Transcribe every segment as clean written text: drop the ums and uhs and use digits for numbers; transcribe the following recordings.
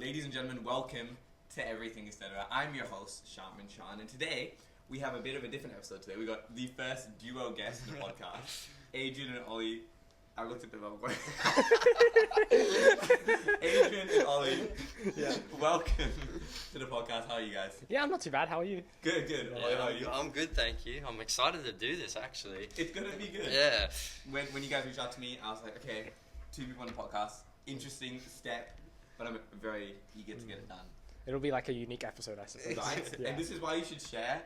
Ladies and gentlemen, welcome to Everything Etc. I'm your host, Shaman Sean, and today we have a bit of a different episode today. We got the first duo guest in the podcast, Adrian and Ollie. I looked at them up. Adrian and Ollie, welcome to the podcast. How are you guys? Yeah, I'm not too bad. How are you? Good. Ollie, how are you? I'm good, thank you. I'm excited to do this, actually. It's gonna be good. Yeah. When you guys reached out to me, I was like, okay, 2 people on the podcast, interesting step, but I'm very eager to get it done. It'll be like a unique episode, I suppose. Right? Yeah. And this is why you should share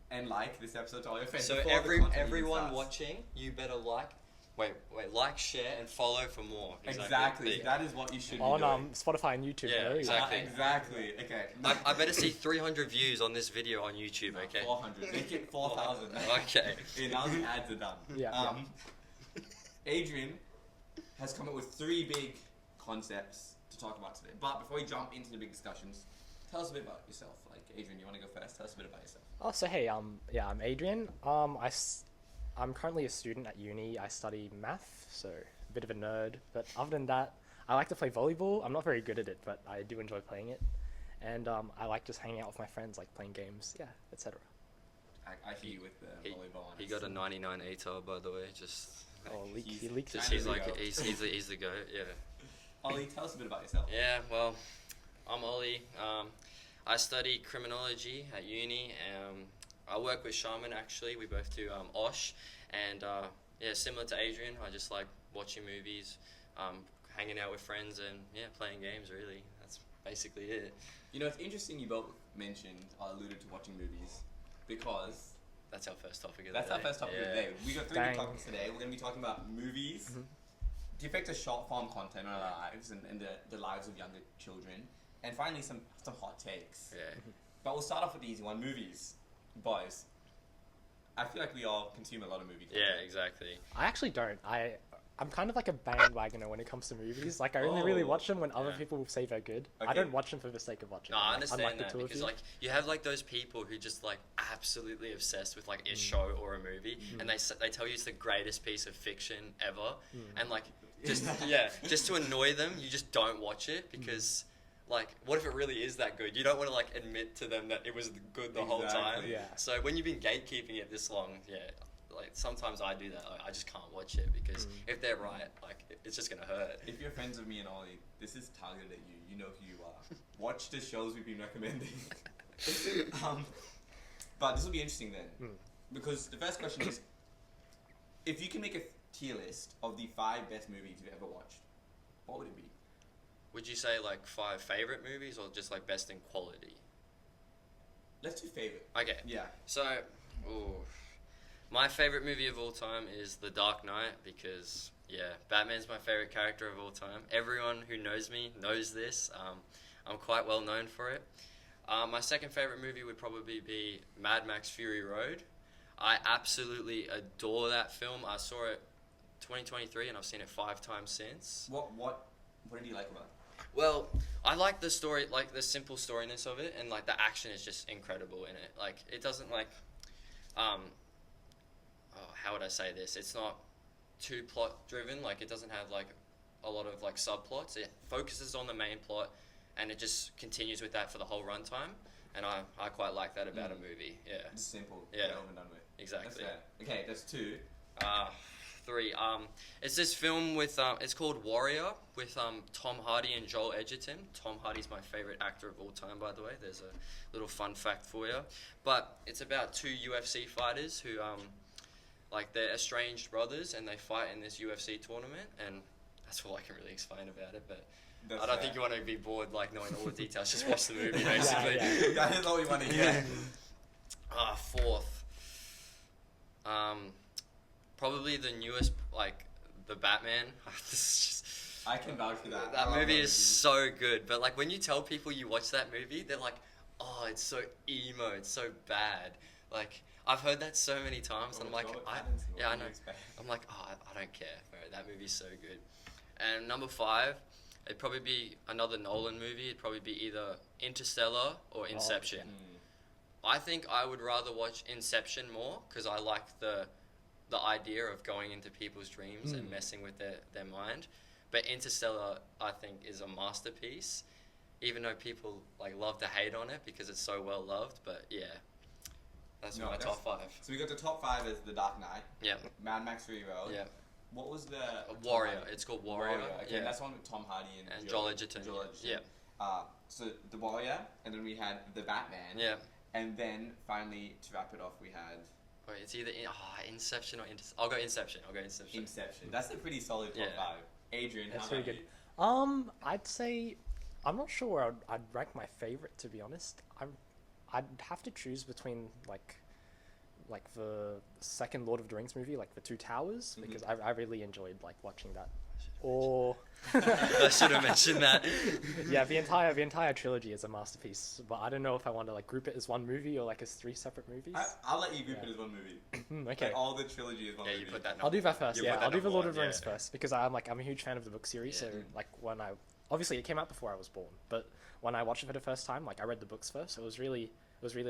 and like this episode to all your friends. So before the content even everyone starts. watching, you better like, share, and follow for more. Exactly. That is what you should On be doing. Spotify and YouTube. Yeah, though. exactly. Exactly. Okay. I better see 300 views on this video on YouTube, okay? 400. Make it 4,000. Okay. Yeah, now the ads are done. Yeah. Adrian has come up with 3 big concepts to talk about today. But before we jump into the big discussions, tell us a bit about yourself. Like, Adrian, you want to go first? Tell us a bit about yourself. Oh, so hey, I'm Adrian. I'm currently a student at uni. I study math, so a bit of a nerd. But other than that, I like to play volleyball. I'm not very good at it, but I do enjoy playing it. And I like just hanging out with my friends, like playing games, etc. I hear you with the volleyball. He got a 99 ATAR, by the way. Just Oh, he he's- leaked just it. he's like go. he's the goat. Yeah. Ollie, tell us a bit about yourself. Yeah. Well, I'm Ollie. I study criminology at uni. I work with Shaman, actually. We both do OSHC. And similar to Adrian, I just like watching movies, hanging out with friends, and playing games, really. That's basically it. You know, it's interesting you both mentioned or alluded to watching movies because That's our first topic of the that's day. our first topic of the day. We got 3 Dang. big topics today. We're going to be talking about movies, the effect of short form content on our lives and the lives of younger children, and finally some hot takes. Yeah. But we'll start off with the easy one, movies. Boys, I feel like we all consume a lot of movie content. Yeah, exactly. I actually don't. I'm kind of like a bandwagoner when it comes to movies. Like I only really watch them when other people say they're good. Okay. I don't watch them for the sake of watching. No, I them, understand unlike the that two of because you. like you have like those people who just like absolutely obsessed with like a show or a movie, and they tell you it's the greatest piece of fiction ever, and like just to annoy them, you just don't watch it because like what if it really is that good? You don't want to like admit to them that it was good the whole time. Exactly. Yeah. So when you've been gatekeeping it this long, like sometimes I do that. I just can't watch it because if they're right, like it's just gonna hurt. If you're friends with me and Ollie, this is targeted at you. You know who you are. Watch the shows we've been recommending. But this will be interesting then. Because the first question is, if you can make a tier list of the 5 best movies you've ever watched, what would it be? Would you say like 5 favorite movies or just like best in quality? Let's do favorite. Okay. Yeah. So, my favorite movie of all time is The Dark Knight because, Batman's my favorite character of all time. Everyone who knows me knows this. I'm quite well known for it. My second favorite movie would probably be Mad Max Fury Road. I absolutely adore that film. I saw it 2023 and I've seen it 5 times since. What did you like about it? Well, I like the story, like the simple storiness of it, and like the action is just incredible in it. Like it doesn't like, how would I say this? It's not too plot driven. Like it doesn't have like a lot of like subplots. It focuses on the main plot, and it just continues with that for the whole runtime. And I quite like that about a movie. Yeah. It's simple. Yeah. Over and done with. Exactly. That's fair. Okay, that's 2. 3. It's this film with it's called Warrior with Tom Hardy and Joel Edgerton. Tom Hardy's my favorite actor of all time, by the way. There's a little fun fact for you. But it's about 2 UFC fighters who like they're estranged brothers and they fight in this UFC tournament, and that's all I can really explain about it. But That's I don't fair. think you want to be bored like knowing all the details. Just watch the movie basically. Yeah. That is all you want to hear. 4th. Probably the newest, like, the Batman. This is just, I can vouch for that. that movie is so good. But, like, when you tell people you watch that movie, they're like, oh, it's so emo, it's so bad. Like, I've heard that so many times, and I'm like, I know. I'm like, oh, I don't care, bro. That movie's so good. And number 5, it'd probably be another Nolan movie. It'd probably be either Interstellar or Inception. I think I would rather watch Inception more because I like the idea of going into people's dreams and messing with their mind. But Interstellar, I think, is a masterpiece. even though people like love to hate on it because it's so well loved, but yeah, that's my top 5. So we got the top 5 as The Dark Knight. Yeah. Mad Max Fury Road. Yeah. What was the Warrior? It's called Warrior. Okay, Yeah. that's one with Tom Hardy and Joel Edgerton. Yeah. So the Warrior, and then we had the Batman. Yeah. And then finally to wrap it off, we had. Wait, it's either Inception or I'll go Inception. Inception. That's a pretty solid top 5. Adrian, That's how very about good. you? I'd say I'm not sure where I'd rank my favorite, to be honest. I'd have to choose between like the second Lord of the Rings movie, like the Two Towers, because I really enjoyed like watching that. Or I should have mentioned that. yeah, the entire trilogy is a masterpiece. But I don't know if I want to like group it as one movie or like as 3 separate movies. I'll let you group it as one movie. Okay. Like all the trilogy is one movie. You put that. I'll do that first. You Yeah, put that I'll do the number Lord one, of the Rings yeah. first because I'm a huge fan of the book series. Yeah. So like when obviously it came out before I was born, but when I watched it for the first time, like I read the books first. So it was really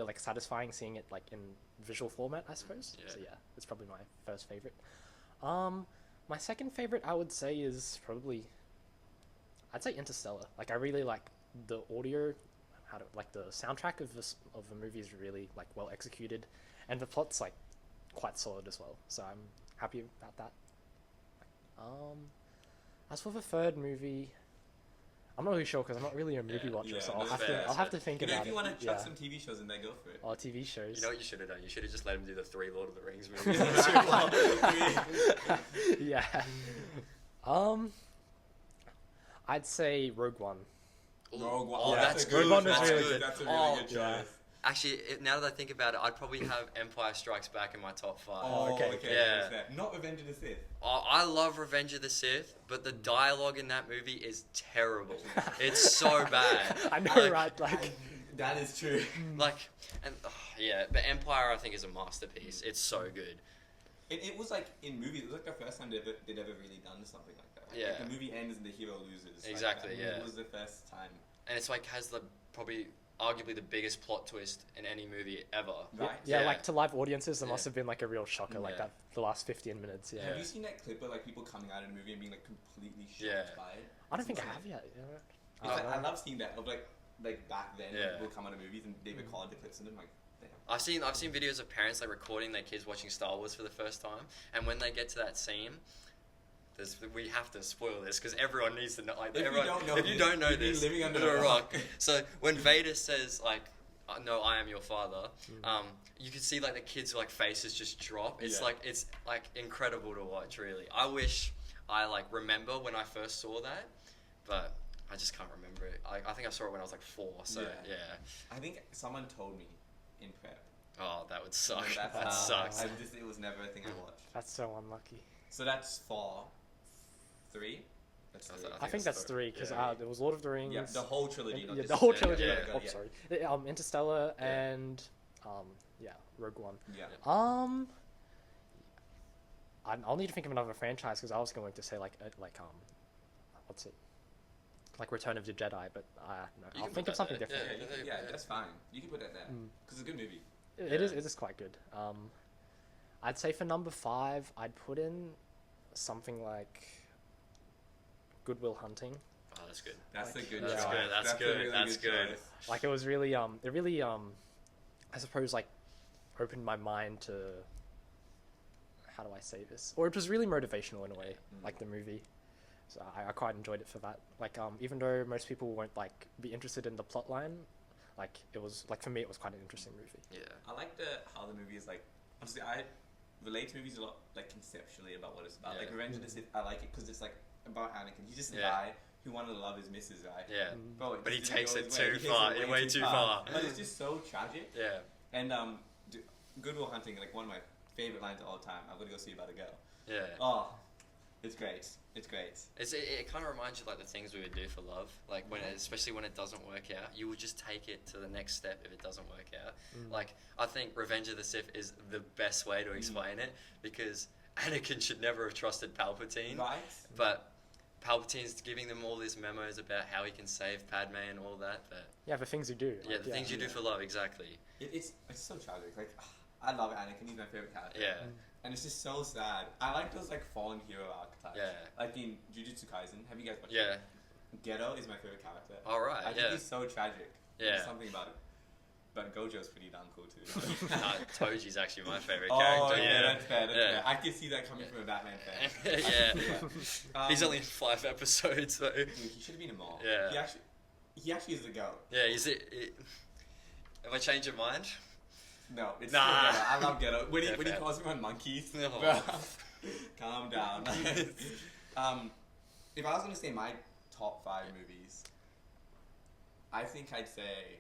like satisfying seeing it like in visual format, I suppose. Yeah. So yeah, it's probably my first favorite. My second favorite I would say is probably I'd say Interstellar. Like I really like the audio, like the soundtrack of the movie is really like well executed, and the plot's like quite solid as well. So I'm happy about that. As for the third movie, I'm not really sure because I'm not really a movie watcher, so I'll have to think about it. If you want to chuck some TV shows in there, go for it. Or TV shows. You know what you should have done? You should have just let him do the 3 Lord of the Rings movies. Yeah. I'd say Rogue One. Rogue One. Oh, that's good. Rogue One is That's really good. good. That's a really good choice. Yeah. Actually, now that I think about it, I'd probably have Empire Strikes Back in my top 5. Oh, okay. Yeah. Not Revenge of the Sith. Oh, I love Revenge of the Sith, but the dialogue in that movie is terrible. It's so bad. I know, Like, right? Like, That is true. Yeah, but Empire I think is a masterpiece. It's so good. It was like in movies. It was like the first time they'd ever really done something like that. Like, Yeah. the movie ends and the hero loses. Exactly, Like, yeah. It was the first time. And it's like has probably arguably the biggest plot twist in any movie ever. Right. yeah, Yeah. like to live audiences, there Yeah. must have been like a real shocker, like Yeah. that the last 15 minutes. Yeah. Have you seen that clip of like people coming out of the movie and being like completely shocked Yeah. by it? I don't think I It's have yet. Yeah. It's like, I love seeing that of like back then when Yeah. people come out of movies and they record the clips and I'm like, damn. I've seen videos of parents like recording their kids watching Star Wars for the first time, and when they get to that scene, we have to spoil this because everyone needs to know. Like, If you everyone, don't know if you this, don't know you've been this, living under you're a a rock. So when Vader says like, "No, I am your father," you can see like the kids' like faces just drop. It's Yeah. it's incredible to watch. Really, I wish I like remember when I first saw that, but I just can't remember it. I think I saw it when I was like 4. So yeah. I think someone told me in prep. Oh, that would suck. That's That sucks. it was never a thing I watched. That's so unlucky. So that's 4. 3? That's 3. I think that's 3 because there was Lord of the Rings. Yeah, the whole trilogy. not Yeah, just the whole the- trilogy. yeah, Oh, yeah. sorry. Interstellar Yeah. and Rogue One. Yeah. I'll need to think of another franchise because I was going to say what's it? Like Return of the Jedi, but no, You I'll can think put of something that there. different. Yeah, that's fine. You can put that there because it's a good movie. It is quite good. I'd say for number 5, I'd put in something like Good Will Hunting. Oh, that's good. That's a good. That's choice. good, that's a good, really that's good. choice. Like it was really I suppose like opened my mind to how do I say this? Or it was really motivational in a way, like the movie. So I quite enjoyed it for that. Like even though most people won't like be interested in the plot line, like it was like for me it was quite an interesting movie. Yeah. I like how the movie is like. Honestly, I relate to movies a lot, like conceptually about what it's about. Yeah. Like Revenge of the Sith, I like it because it's like about Anakin. He's just a Yeah. guy who wanted to love his missus, right? Yeah. Bro, But he just takes didn't it go his way. too He takes far, it way too far. But it's just so tragic. Yeah. And Good Will Hunting, like one of my favorite lines of all time. I'm gonna go see about a girl. Yeah. Oh, it's great. It's great. It kind of reminds you like the things we would do for love, like especially when it doesn't work out, you would just take it to the next step if it doesn't work out. Like I think Revenge of the Sith is the best way to explain it because Anakin should never have trusted Palpatine, Right? but Palpatine's giving them all these memos about how he can save Padme and all that. But Yeah, the things you do. yeah, the things you do for love, exactly. It's so tragic. Like I love Anakin. He's my favorite character. Yeah. And it's just so sad. I like those like fallen hero archetypes. Yeah. Like in Jujutsu Kaisen. Have you guys watched Yeah. it? Ghetto is my favorite character. All right. I think he's so tragic. Yeah. There's something about it. But Gojo's pretty damn cool too. No, Toji's actually my favorite Oh, character. yeah, Yeah, that's fair. That's Yeah. fair. I can see that coming from a Batman fan. Yeah. He's only in 5 episodes, so. Dude, he should have been in more. Yeah. He actually is the goat. Yeah, is it? Have I changed your mind? No, it's Nah. still Ghetto. I love Ghetto. When he fair. calls everyone monkeys. No. Bro, calm down. If I was going to say my top 5 movies, I think I'd say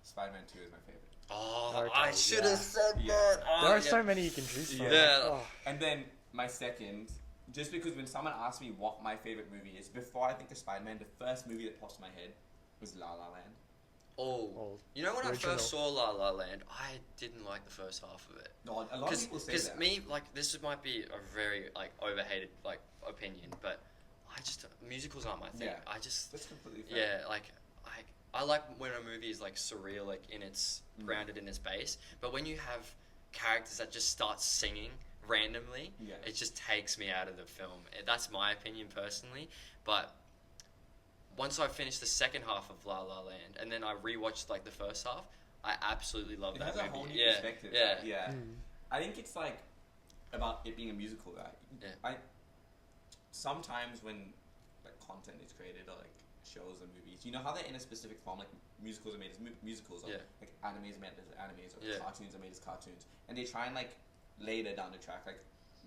Spider-Man 2 is my favorite. Oh, Okay, I should have yeah. said Yeah. that. Oh, There are yeah. so many you can choose from. Yeah. Oh. And then my second, just because when someone asks me what my favorite movie is, before I think of Spider-Man, the first movie that pops in my head was La La Land. Oh, you know when Original. I first saw La La Land, I didn't like the first half of it. No, a lot of people say Because that. me, like, this might be a very like overhated like opinion, but I just musicals aren't my thing. Yeah. I just That's completely fair. yeah, like I like when a movie is like surreal, like in its grounded in its base. But when you have characters that just start singing randomly, Yeah. it just takes me out of the film. That's my opinion personally, but. Once I finished the second half of La La Land, and then I rewatched like the first half, I absolutely love It that has movie. a whole new yeah, perspective. yeah, Like, yeah. I think it's like about it being a musical, right? Yeah. Sometimes when like content is created or like shows or movies, you know how they're in a specific form, like musicals are made as musicals, or Yeah. like animes are made as animes, or Yeah. cartoons are made as cartoons, and they try and like later down the track, like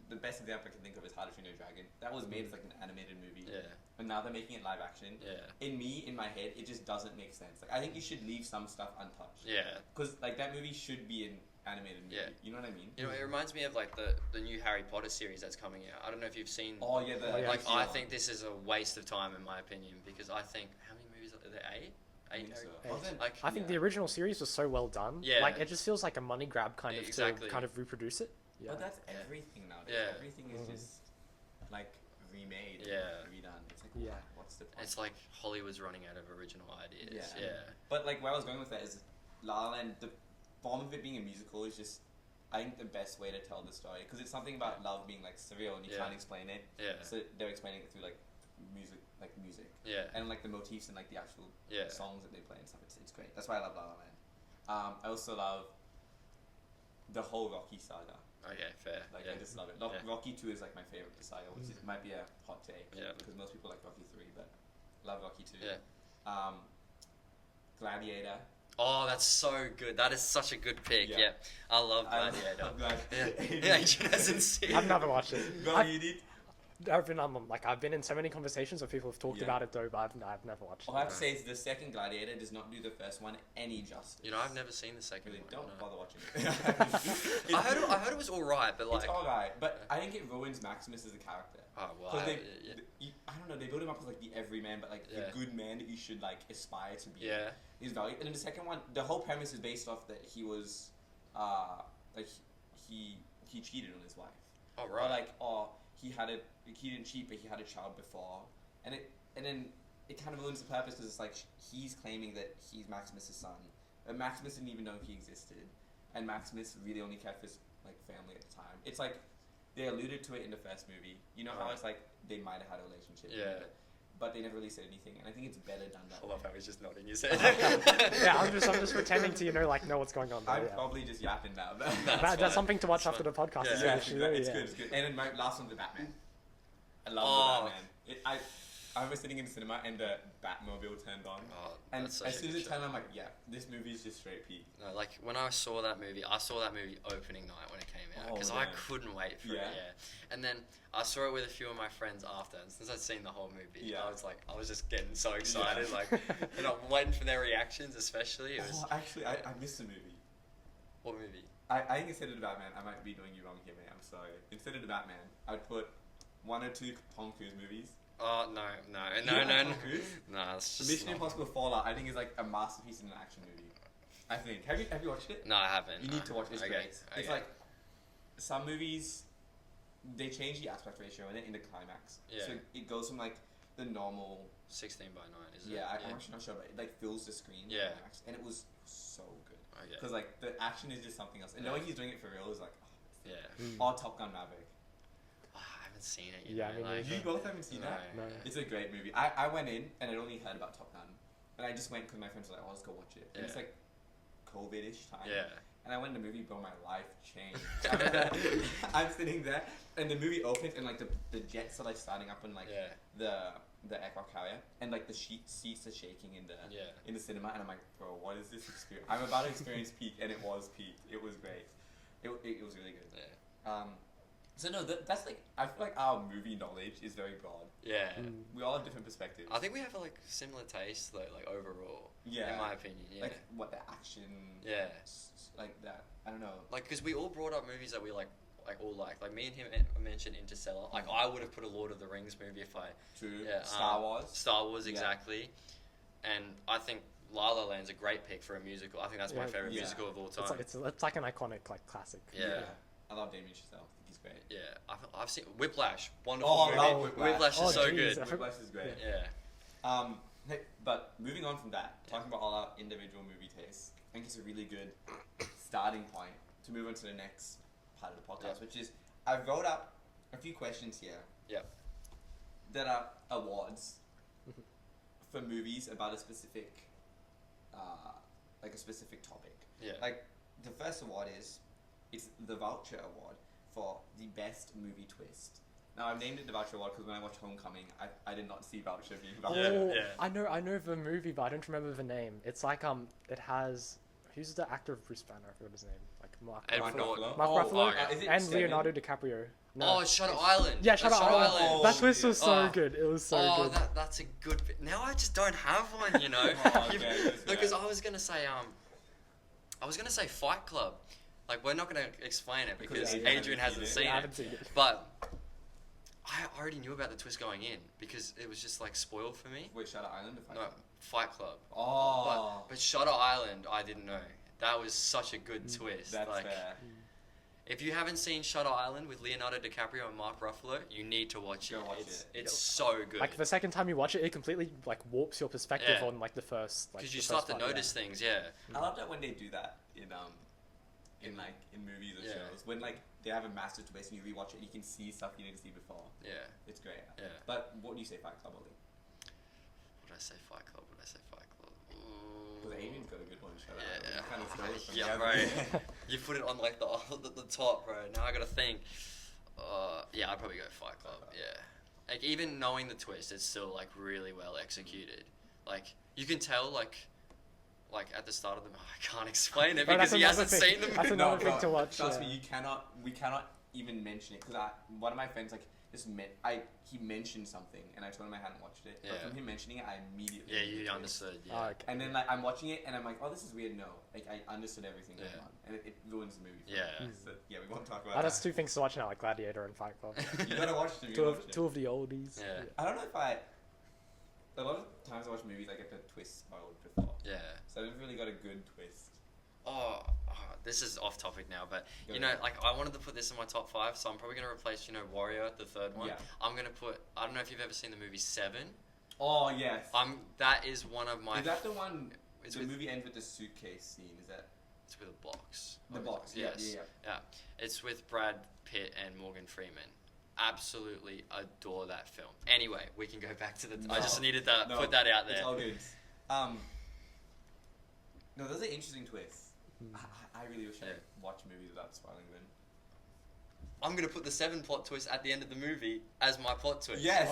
the best example I can think of is How to Train Your Dragon. That was made as like an animated movie, yeah, and now they're making it live action. yeah, In my head, it just doesn't make sense. Like I think you should leave some stuff untouched. yeah. Because like that movie should be an animated movie. Yeah. You know what I mean? You know, it reminds me of like the new Harry Potter series that's coming out. I don't know if you've seen. Oh yeah, the yeah. Like HBO I one. think this is a waste of time in my opinion because I think how many movies are there? Eight. I Eight. think so. Eight. Wasn't- Like I think yeah. the original series was so well done. Yeah. Like it just feels like a money grab kind of Exactly. to kind of reproduce it. Yeah. But that's Yeah. everything nowadays. Yeah. Everything is just like remade. Yeah. And redone. It's like Yeah. what's the point? it's like Hollywood's running out of original ideas. Yeah. Yeah. But like where I was going with that is La La Land. The form of it being a musical is just, I think, the best way to tell the story because it's something about love being like surreal and you Yeah. can't explain it. Yeah. So they're explaining it through like music, Yeah. and like the motifs and like the actual Yeah. songs that they play and stuff. It's great. That's why I love La La Land. I also love the whole Rocky saga. Okay. Fair. Like yeah. I just love it. Yeah. Rocky 2 is like my favorite saga, which is, might be a hot take Yeah. because most people like Rocky 3, but love Rocky 2. Yeah. Gladiator. Oh, that's so good. That is such a good pick. Yeah. Yeah. I love I Gladiator. love Gladiator. Yeah. Adrian hasn't seen I've never watched it. Bro, I've, you need. I've been in so many conversations where people have talked Yeah. about it though, but I've never watched All I it. have to say is the second Gladiator does not do the first one any justice. You know, I've never seen the second Really, one. don't no. bother watching it. I heard it was alright, but like. It's alright, but I think it ruins Maximus as a character. Oh well. 'Cause Yeah. I don't know, they build him up as like the everyman, but like Yeah. the good man that you should like aspire to be. Yeah. His value. And in the second one, the whole premise is based off that he was, like he cheated on his wife. Oh Or right. like, he didn't cheat, but he had a child before, and then it kind of ruins the purpose because it's like he's claiming that he's Maximus's son, and Maximus didn't even know he existed, and Maximus really only cared for his like family at the time. It's like they alluded to it in the first movie. You know how Right. it's like they might have had a relationship. Yeah. But they never really said anything, and I think it's better done that I way. love how he's just nodding his head. Yeah, I'm just pretending to know what's going on. There, I'm yeah. probably just yapping now. But That's That's fine. something to watch That's after the podcast. Yeah. is yeah, actually, it's yeah. good. It's good. And then my last one's the Batman. I love Oh. the Batman. I was sitting in the cinema and the Batmobile turned on, Oh, and that's as such a soon as good it show. turned on, I'm like, yeah, this movie is just straight peak. No, like when I saw that movie opening night when it came out Oh, because I damn. couldn't wait for Yeah. it. Yeah, and then I saw it with a few of my friends after, and since I'd seen the whole movie, Yeah. I was just getting so excited, Yeah. like, and I'm waiting for their reactions, especially. It was Oh, actually, I missed the movie. what movie? I think instead of the Batman, I might be doing you wrong here, man. I'm sorry. Instead of the Batman, I'd put one or two Tom Cruise movies. Oh no, You don't like Tom Cruise? no, it's just Mission not- Impossible Fallout, I think, is like a masterpiece in an action movie. I think. Have you watched it? No, I haven't. You no. need to watch it. It's Okay, great. It's okay. like some movies, they change the aspect ratio in it in the climax. Yeah. So it goes from like the normal. 16:9, is it? Yeah, I'm actually not sure, but it like fills the screen. Yeah. Climax, and it was so good Okay. because like the action is just something else, and Yeah. knowing he's doing it for real is like, Yeah. Mm. or Top Gun Maverick. Oh, I haven't haven't seen it. Yeah, You know, like, You both haven't seen that? No. It's a great movie. I went in and I'd only heard about Top Gun, and I just went because my friends were like, "Oh, let's go watch it." And it's like COVID-ish time. Yeah. And I went in the movie, bro, my life changed. I remember I'm sitting there, and the movie opens, and like the jets are like starting up on like the aircraft carrier, and like the seats are shaking in the cinema, and I'm like, bro, what is this experience? I'm about to experience peak, and it was peak. It was great. It was really good. Yeah. So no, that's like, I feel like our movie knowledge is very broad. Yeah. We all have different perspectives. I think we have like similar tastes though, like overall. Yeah. In my opinion, yeah. Like what the action. Yeah. Like that. I don't know. Like, because we all brought up movies that we like all like. Like me and him mentioned Interstellar. Like I would have put a Lord of the Rings movie if I. True. Yeah. Star Wars. Star Wars, exactly. And I think La La Land's a great pick for a musical. I think that's my favorite musical of all time. It's like an iconic like classic. Yeah. I love Damien Chazelle. I think he's great. Yeah. I've seen Whiplash. Wonderful movie. I love Whiplash. Whiplash is so good. Whiplash is great. Yeah. Hey, but moving on from that, talking about all our individual movie tastes, I think it's a really good starting point to move on to the next part of the podcast, which is I wrote up a few questions here. Yep. That are awards for movies about a specific, like a specific topic. Yeah. Like the first award it's the Voucher Award for the best movie twist. Now I've named it the Voucher Award because when I watched Homecoming, I did not see Voucher being Voucher. Oh, I know the movie, but I don't remember the name. It's like it has who's the actor of Bruce Banner? I forgot his name. Like Mark Ruffalo and Leonardo DiCaprio. No. Oh, Shutter Island. Yeah, Shutter Island. Oh, that twist was so good. It was so good. Oh, that's a good bit. Now I just don't have one, you know. Because I was gonna say Fight Club. Like we're not gonna explain it because Adrian hasn't seen it. But I already knew about the twist going in because it was just like spoiled for me. Wait, Shutter Island or Fight Club? Fight Club. Oh. But Shutter Island, I didn't know. That was such a good twist. That's like, fair. If you haven't seen Shutter Island with Leonardo DiCaprio and Mark Ruffalo, you need to watch it. It's so good. Like the second time you watch it, it completely like warps your perspective on like the first. Because you start to notice things. Yeah. I love that when they do that in movies or shows when like they have a master twist and you rewatch it, you can see stuff you didn't see before. Yeah. It's great. Yeah. But what do you say, Fight Club, Ollie? What did I say, Fight Club? Because Adrian's got a good one. Kind of stole yeah, bro. You put it on like the top, bro. Now I gotta think. Yeah, I'd probably go Fight Club. Yeah. Like even knowing the twist, it's still like really well executed. Like you can tell like at the start of the I can't explain it because he hasn't seen the movie. That's another thing to watch. Trust me, we cannot even mention it because one of my friends like he mentioned something and I told him I hadn't watched it. But from him mentioning it, I immediately you understood. Yeah. Oh, okay. And then like I'm watching it and I'm like, oh, this is weird. No, like I understood everything going on, and it ruins the movie. So we won't talk about that. That's two things to watch now, like Gladiator and Fight Club. You gotta watch them. Two of the oldies. Yeah. I don't know if a lot of times I watch movies, I get the twist spoiled before. Yeah. So I haven't really got a good twist. Oh, this is off topic now, but you know, like I wanted to put this in my top 5, so I'm probably gonna replace, Warrior, the third one. Yeah. I'm gonna put. I don't know if you've ever seen the movie Seven. Oh yes. That is one of my. Is that the one? The movie ends with the suitcase scene. Is that? It's with a box. The box. Yes. Yeah. It's with Brad Pitt and Morgan Freeman. Absolutely adore that film. Anyway, we can go back to the. I just needed to put that out there. It's all good. No, those are interesting twists. I really wish I could watch movies without spoiling them. I'm gonna put the 7 plot twist at the end of the movie as my plot twist. Yes.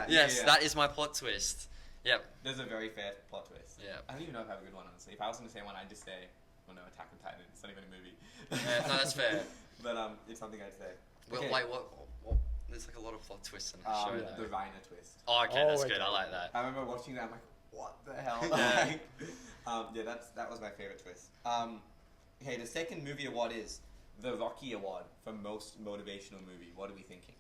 Yes. That is my plot twist. Yep. There's a very fair plot twist. Yeah. I don't even know if I have a good one, honestly. If I was gonna say one, I'd just say, well, no, Attack on Titan. It's not even a movie. No, that's fair. But it's something I'd say. Well, wait, what? There's like a lot of plot twists in that show. The Reiner twist. Oh, okay, that's good. I like that. I remember watching that. I'm like, what the hell? That was my favorite twist. Okay, the second movie award is the Rocky Award for most motivational movie. What are we thinking?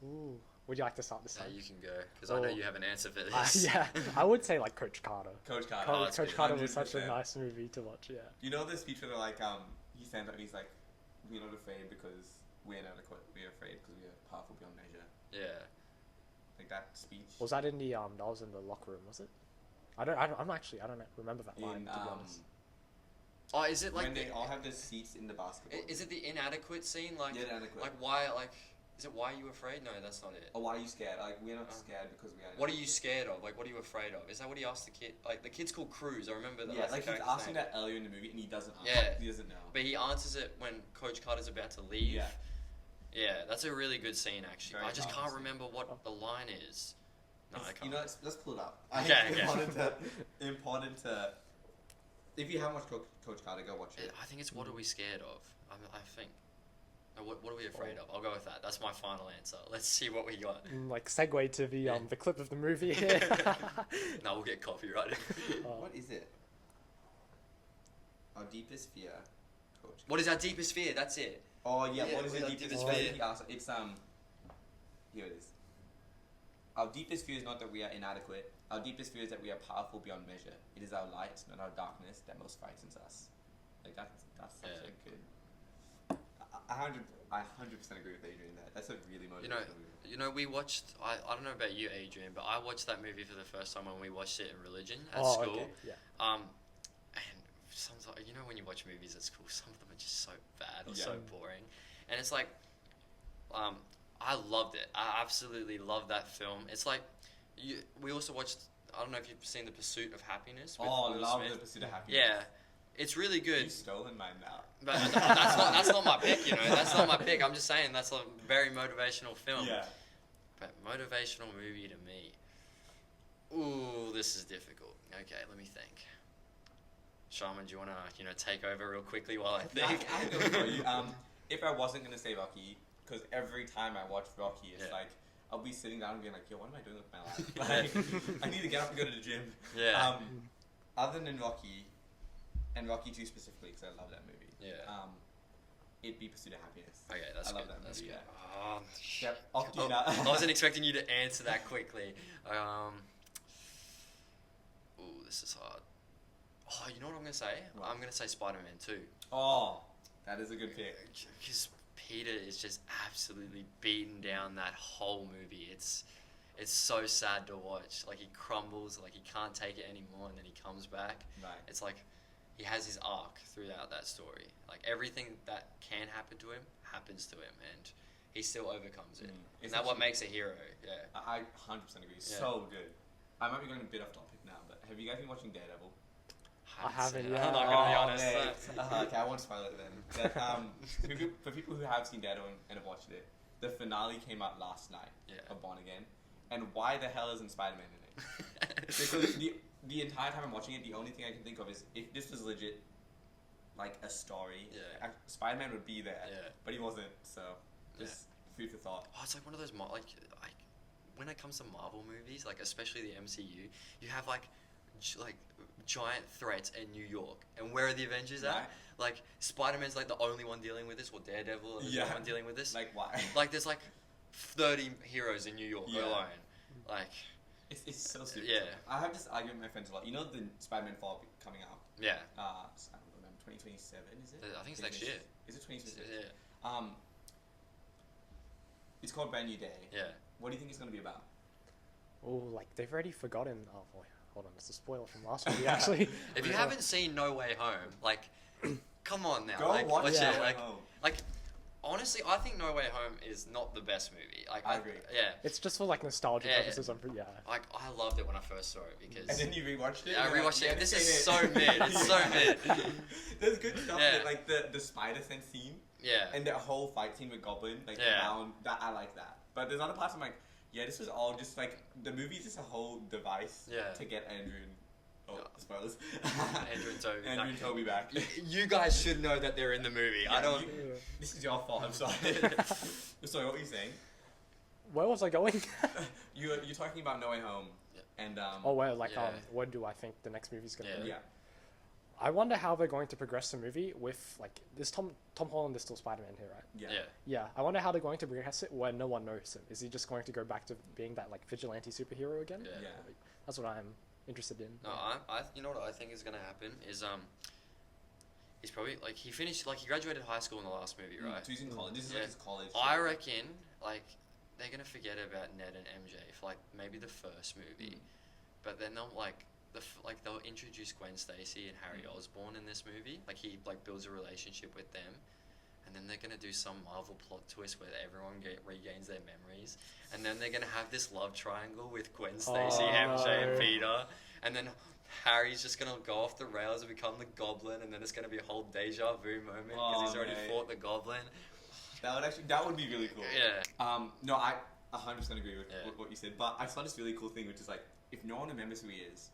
Ooh. Would you like to start this time? You can go, because I know you have an answer for this. I would say like Coach Carter. Coach Carter. Coach Carter was such a nice movie to watch. Yeah. You know the speech where they're like, he stands up and he's like, "We're not afraid because we're inadequate. We're afraid because we are powerful beyond measure." Yeah. Like that speech. Was that in the that was in the locker room? Was it? I don't remember that line, to be honest. Oh, is it like when they all have their seats in the basketball? Is it the inadequate scene? Like, inadequate. Like why? Like, Is it Why Are You Afraid? No, that's not it. Or why are you scared? Like, we're not scared because we are. What are you scared of? Like, what are you afraid of? Is that what he asked the kid? Like, the kid's called Cruz. I remember that. Yeah, that's like the he's character's asking name. that earlier in the movie, and he doesn't answer. Yeah. He doesn't know. But he answers it when Coach Carter's about to leave. Yeah. Yeah, that's a really good scene, actually. Very I just powerful can't remember what the line is. No, I can't. You know, let's pull it up. Okay, I think okay. important to. If you haven't watched Coach Carter, go watch it. I think it's What Are We Scared Of? I think. No, what are we afraid of? I'll go with that. That's my final answer. Let's see what we got. Like segue to the clip of the movie. No, we'll get copyrighted. What is it? Our deepest fear, Coach. What is our deepest fear? That's it. Oh yeah, Yeah, what is what the is our deepest deepest fear? fear? It's here it is. Our deepest fear is not that we are inadequate. Our deepest fear is that we are powerful beyond measure. It is our light, not our darkness, that most frightens us. Like that's such a good. I 100% agree with Adrian there. That's a really motivational movie. You know, we watched. I don't know about you, Adrian, but I watched that movie for the first time when we watched it in religion at school. Okay, yeah. And sometimes, you know, when you watch movies at school, some of them are just so bad or so boring, and it's like, I loved it. I absolutely loved that film. It's like, we also watched. I don't know if you've seen The Pursuit of Happiness. With Oh, I Will love Smith. The Pursuit of Happiness. Yeah, it's really good. You've stolen mine now. But that's not my pick, you know. That's not my pick. I'm just saying that's a very motivational film. Yeah. But motivational movie to me. Ooh, this is difficult. Okay, let me think. Shaman, do you wanna take over real quickly while I Yeah, think? I know for you. If I wasn't gonna say Rocky, because every time I watch Rocky, it's like I'll be sitting down and being like, yo, what am I doing with my life? Like, I need to get up and go to the gym. Yeah. Other than Rocky, and Rocky 2 specifically, because I love that movie. Yeah. It'd be Pursuit of Happiness. Okay, that's I good. love that That's movie. good. Yeah. Oh, Yep. Off to you now. I wasn't expecting you to answer that quickly. Ooh, this is hard. Oh, you know what I'm gonna say? What? I'm gonna say Spider-Man 2. Oh, that is a good pick. Because Peter is just absolutely beaten down that whole movie. It's so sad to watch. Like, he crumbles, like he can't take it anymore, and then he comes back. Right. It's like he has his arc throughout that story. Like, everything that can happen to him happens to him, and he still overcomes it. It's Isn't that what actually- makes a hero? Yeah. I 100% agree. Yeah. So good. I might be going a bit off topic now, but have you guys been watching Daredevil? I haven't seen it. yet. I'm not gonna be Oh, honest. mate. Okay, I won't spoil it then. But, for people who have seen Daredevil and have watched it, the finale came out last night of Born Again, and why the hell isn't Spider-Man in it? Because the entire time I'm watching it, the only thing I can think of is if this was legit, like a story, Spider-Man would be there, but he wasn't. So just food for thought. Oh, it's like one of those like when it comes to Marvel movies, like especially the MCU, you have like giant threats in New York, and where are the Avengers at? Right. Like, Spider-Man's like the only one dealing with this, or Daredevil is the only one dealing with this. Like why? Like, there's like 30 heroes in New York alone. Like, it's so stupid. Yeah. I have this argument with my friends a lot. You know the Spider-Man 4 coming out? yeah. I don't remember, 2027, is it? I think it's next year. Is it 2026? Yeah. It's called Brand New Day. Yeah. What do you think it's going to be about? Oh, like they've already forgotten. Oh boy, hold on, it's a spoiler from last movie actually. If you haven't seen No Way Home, like, come on now. Go like, watch it. No Way Like, Home. like, honestly, I think No Way Home is not the best movie. Like, I agree. Yeah. It's just for like nostalgia Yeah. purposes. Yeah. Like, I loved it when I first saw it because. And then you rewatched it? I and you're rewatched like, it. This "Yeah, is so mid. It's so mid. There's good stuff Yeah. in it, like the spider sense scene Yeah. and the whole fight scene with Goblin, like the Yeah. round, that I like that. But there's other parts I'm like, yeah, this was all just like the movie's just a whole device to get Andrew and spoilers. Andrew and Toby. Andrew and Toby back. You guys should know that they're in the movie. I don't. This is your fault. I'm sorry. Sorry, what were you saying? Where was I going? You're talking about No Way Home, and Oh well, like Yeah. what do I think the next movie's gonna be? yeah. I wonder how they're going to progress the movie with like this Tom Holland is still Spider-Man here, right? Yeah. Yeah. Yeah, I wonder how they're going to progress it when no one knows him. Is he just going to go back to being that like vigilante superhero again? Yeah. That's what I'm interested in. No, you know what I think is gonna happen is he's probably like he graduated high school in the last movie, right? So he's in college. This is like his college. I reckon like they're gonna forget about Ned and MJ for like maybe the first movie, but then they'll like they'll introduce Gwen Stacy and Harry Osborn in this movie. Like he like builds a relationship with them, and and then they're gonna do some Marvel plot twist where everyone regains their memories, and then they're gonna have this love triangle with Gwen Stacy, MJ, and Peter, and then Harry's just gonna go off the rails and become the Goblin, and then it's gonna be a whole deja vu moment because he's already fought the Goblin. That would be really cool. Yeah. No, I 100% agree with what you said, but I saw this really cool thing, which is like, if no one remembers who he is,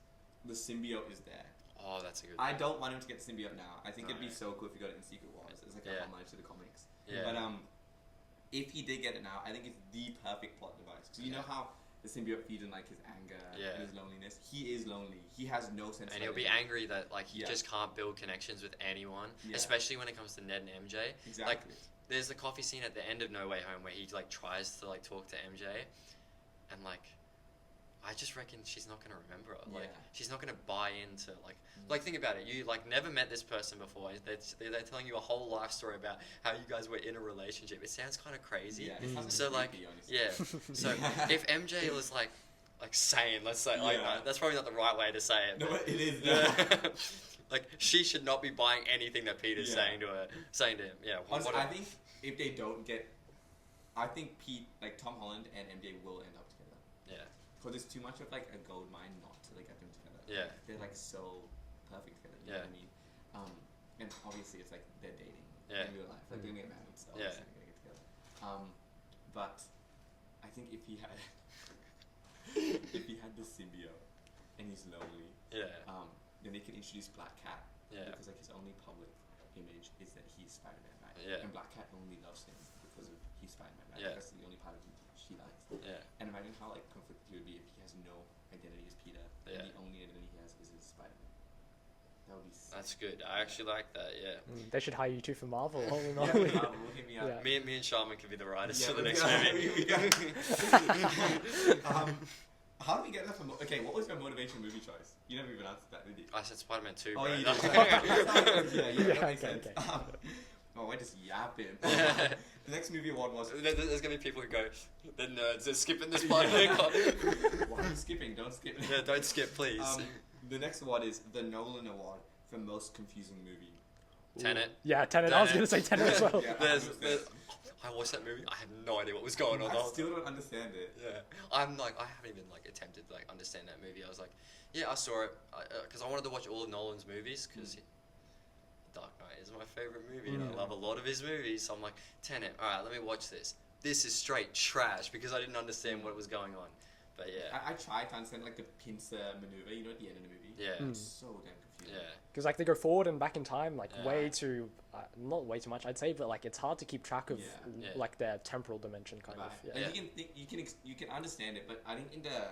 the symbiote is there. Oh, that's a good I thing. don't want him to get the symbiote now. I think it'd be so cool if he got it in Secret Wars. It's like a homage to the comics. Yeah. But if he did get it now, I think it's the perfect plot device. Because you know how the symbiote feeds in like his anger and his loneliness. He is lonely. He has no sense. And he'll be angry that like he just can't build connections with anyone, especially when it comes to Ned and MJ. Exactly. Like, there's the coffee scene at the end of No Way Home where he like tries to like talk to MJ, and like, I just reckon she's not gonna remember it. Like, she's not gonna buy into like think about it. You like never met this person before. They're telling you a whole life story about how you guys were in a relationship. It sounds kind of crazy. Yeah. So like, so if MJ was like sane, let's say, like that's probably not the right way to say it. No, but it is. Like, she should not be buying anything that Peter's saying to him. Yeah. Honestly, I think if they don't get, I think Tom Holland and MJ will end up together. Yeah. Because there's too much of like a gold mine not to get them together. Yeah. They're like so perfect together. You know what I mean? And obviously it's like they're dating in real life. Like they're gonna get married, so obviously they're gonna get together. But I think if he had the symbiote and he's lonely, then they can introduce Black Cat. Because like his only public image is that he's Spider-Man, right? And Black Cat only loves him because of he's Spider-Man, right? That's the only part of him she likes. And imagine how like conflicted he would be if he has no identity as Peter, and the only identity he has is his Spider-Man. That would be sick. That's good. I actually like that. Yeah. They should hire you two for Marvel. Marvel, hit me up. Me and Shaman could be the writers for the next movie. How do we get that from? Okay, what was your motivation movie choice? You never even answered that, did you? I said Spider-Man 2. Oh, bro. you did. That makes sense. Okay. Oh, I just yapping. The next movie award was. There's gonna be people who go, the nerds, they're skipping this part. Why are you skipping? Don't skip. Yeah, don't skip, please. The next award is the Nolan Award for most confusing movie. Tenet. Yeah, Tenet. I was gonna say Tenet as well. There's I watched that movie. I had no idea what was going on. I still don't understand it. Yeah, I haven't even attempted to understand that movie. I was like, I saw it because I wanted to watch all of Nolan's movies because Dark Knight is my favorite movie and I love a lot of his movies. So I'm like, Tenet. All right, let me watch this. This is straight trash because I didn't understand what was going on. But I tried to understand like the pincer maneuver. You know, at the end of the movie. Yeah. It's so damn confusing. Yeah. Because like they go forward and back in time way too, not way too much I'd say, but like it's hard to keep track of like their temporal dimension kind of. Yeah. And you can understand it, but I think in the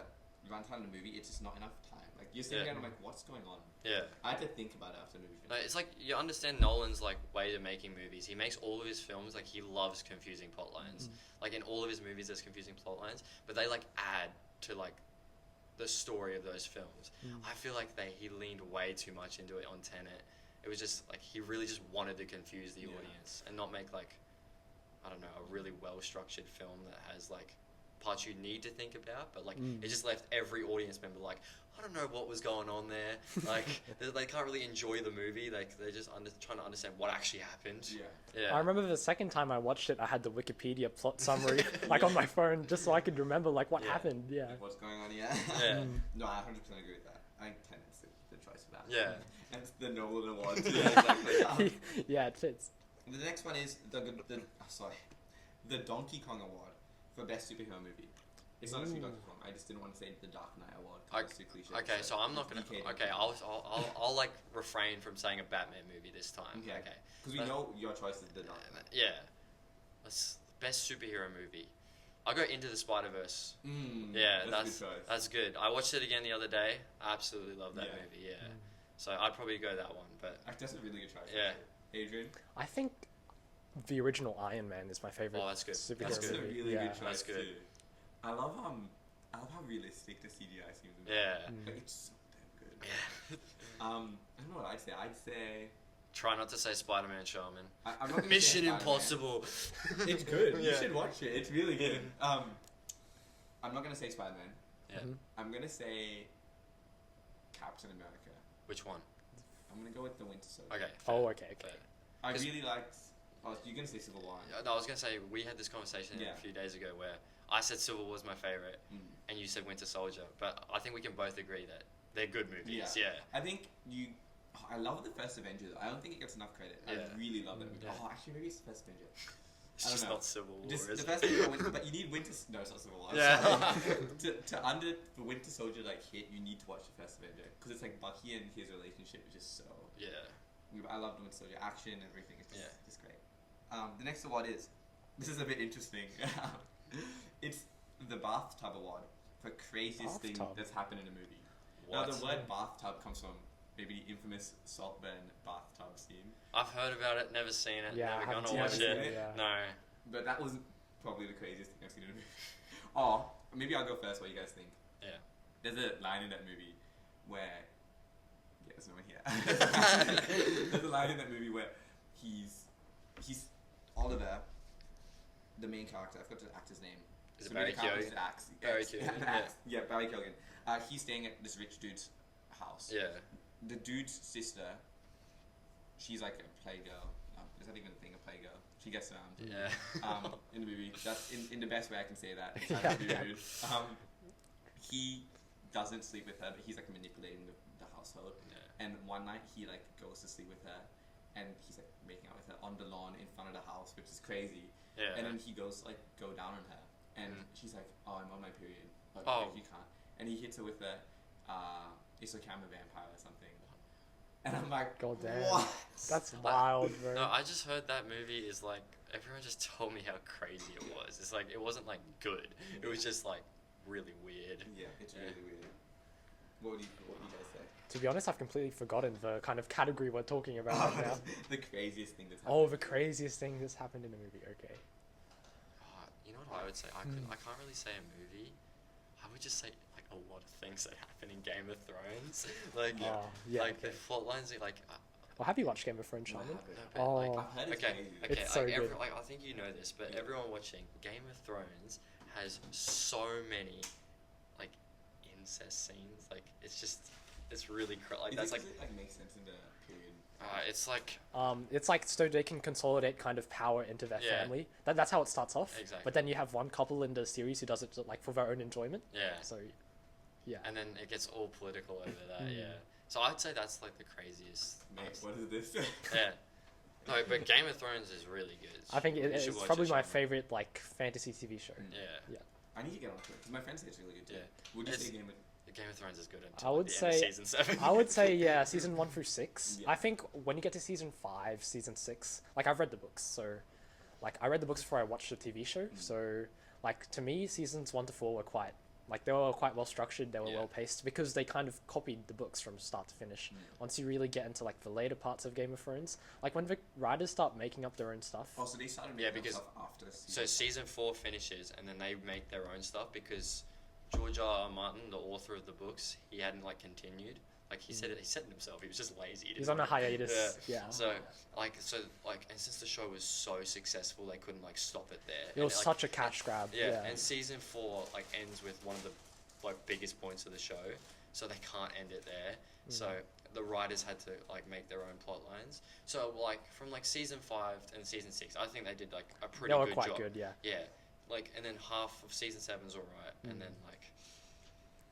runtime of the movie, it's just not enough time. Like you're sitting there and I'm like, what's going on? Yeah. I had to think about it after the movie finished. It's like you understand Nolan's like way of making movies. He makes all of his films like he loves confusing plot lines. Like in all of his movies, there's confusing plot lines, but they like add to like the story of those films. I feel like he leaned way too much into it on Tenet. It was just like he really just wanted to confuse the audience and not make like, I don't know, a really well structured film that has like parts you need to think about, but like it just left every audience member like, I don't know what was going on there. Like they can't really enjoy the movie. Like they're just trying to understand what actually happened. I remember the second time I watched it, I had the Wikipedia plot summary like on my phone just so I could remember like what happened. Yeah. Like, what's going on? No, I 100% agree with that. I think Tenet's the choice for that. Yeah. And it's the Nolan Award too. Exactly. Yeah, it fits. The next one is the Donkey Kong Award for best superhero movie. It's not actually Donkey Kong. I just didn't want to say the Dark Knight Award. It's too cliche. Okay, so I'm not gonna. Okay, I'll like refrain from saying a Batman movie this time. Okay. Because we know your choice is the Dark Knight. Yeah. That's best superhero movie. I'll go Into the Spider-Verse. That's good. I watched it again the other day. I absolutely love that movie. Yeah. So I'd probably go that one, but that's a really good choice. Yeah. Adrian? I think the original Iron Man is my favorite. Oh, that's good. Superhero That's a movie. really good choice. That's good. Too. I love how realistic the CGI seems. Like, it's so damn good. I don't know what I'd say. I'd say. Try not to say Spider-Man, Shaman. I'm not gonna Mission say Impossible. It's good. You should watch it. It's really good. I'm not gonna say Spider-Man. Yeah. I'm gonna say Captain America. Which one? I'm gonna go with the Winter Soldier. Okay. Oh, okay. Fair. I really liked Oh, you're gonna say Civil War? No, I was gonna say we had this conversation a few days ago where I said Civil War was my favorite, and you said Winter Soldier. But I think we can both agree that they're good movies. Yeah. I think I love the first Avenger. I don't think it gets enough credit. I really love that movie. Yeah. Oh, actually, maybe it's the first Avenger. It's just not Civil War. Just is the it? first Avenger, but you need Winter. No, it's not Civil War. Yeah. For Winter Soldier hit, you need to watch the first Avenger because it's like Bucky and his relationship is just so. Yeah. I love Winter Soldier action and everything. It's just great. The next award is. This is a bit interesting. It's the bathtub award for craziest thing that's happened in a movie. What? Now the word bathtub comes from maybe the infamous Saltburn bathtub scene. I've heard about it, never seen it, Yeah, never I gonna haven't watch seen it. it. No. But that was probably the craziest thing I've seen in a movie. Oh, maybe I'll go first. What you guys think? Yeah. There's a line in that movie where there's no one here. There's a line in that movie where he's Oliver, the main character. I've got the actor's name. Is it Barry Keoghan? Barry Keoghan. Yeah, Barry Keoghan. He's staying at this rich dude's house. Yeah. The dude's sister, she's like a playgirl. Is that even a thing, a playgirl? She gets around. Yeah. In the movie, that's in the best way I can say that. He doesn't sleep with her, but he's like manipulating the household. Yeah. And one night he like goes to sleep with her, and he's like making out with her on the lawn in front of the house, which is crazy. Yeah. And then he goes like go down on her, and she's like, "Oh, I'm on my period." Like, you can't. And he hits her with a Isokama vampire or something. And I'm like, God damn. What? That's wild, bro. No, I just heard that movie is like, everyone just told me how crazy it was. It's like, it wasn't like good. It was just like really weird. Yeah, it's really weird. What would you guys say? To be honest, I've completely forgotten the kind of category we're talking about right now. The craziest thing that's happened. Oh, the craziest thing that's happened in a movie. Okay. You know what I would say? I can't really say a movie. I would just say like a lot of things that happen in Game of Thrones. Like, the plot lines are like. Well, have you watched Game of Thrones, Shaman? No, I've heard it's crazy. Okay. It's so good. I think you know this, but everyone watching Game of Thrones has so many like incest scenes. Like it's really Does it make sense in the period? It's like so they can consolidate kind of power into their family. That's how it starts off. Exactly. But then you have one couple in the series who does it like for their own enjoyment. Yeah. So, yeah. And then it gets all political over that. Yeah. So I'd say that's like the craziest. Mate, what is this? Yeah. No, but Game of Thrones is really good. I think it's probably my favorite like fantasy TV show. Yeah. I need to get onto it because my friend says it's really good too. Yeah. Would you say Game of Thrones is good I would the end of season 7. I would say season 1 through 6. Yeah. I think when you get to season 5, season 6, like I've read the books, so like I read the books before I watched the TV show. So like to me, seasons 1 to 4 were quite well structured. They were well paced because they kind of copied the books from start to finish. Once you really get into like the later parts of Game of Thrones, like when the writers start making up their own stuff. Oh, so they started making stuff after. Season 4 finishes and then they make their own stuff because George R. R. Martin, the author of the books, he hadn't like continued. Like he said it himself. He was just lazy. He's on a hiatus. Yeah. So and since the show was so successful, they couldn't like stop it there. It was such a cash grab. Yeah. And season 4 like ends with one of the like biggest points of the show, so they can't end it there. So the writers had to like make their own plot lines. So like from like season 5 and season 6, I think they did like a pretty good job. They were quite good. Yeah. Yeah. Like, and then half of season 7's alright, and then like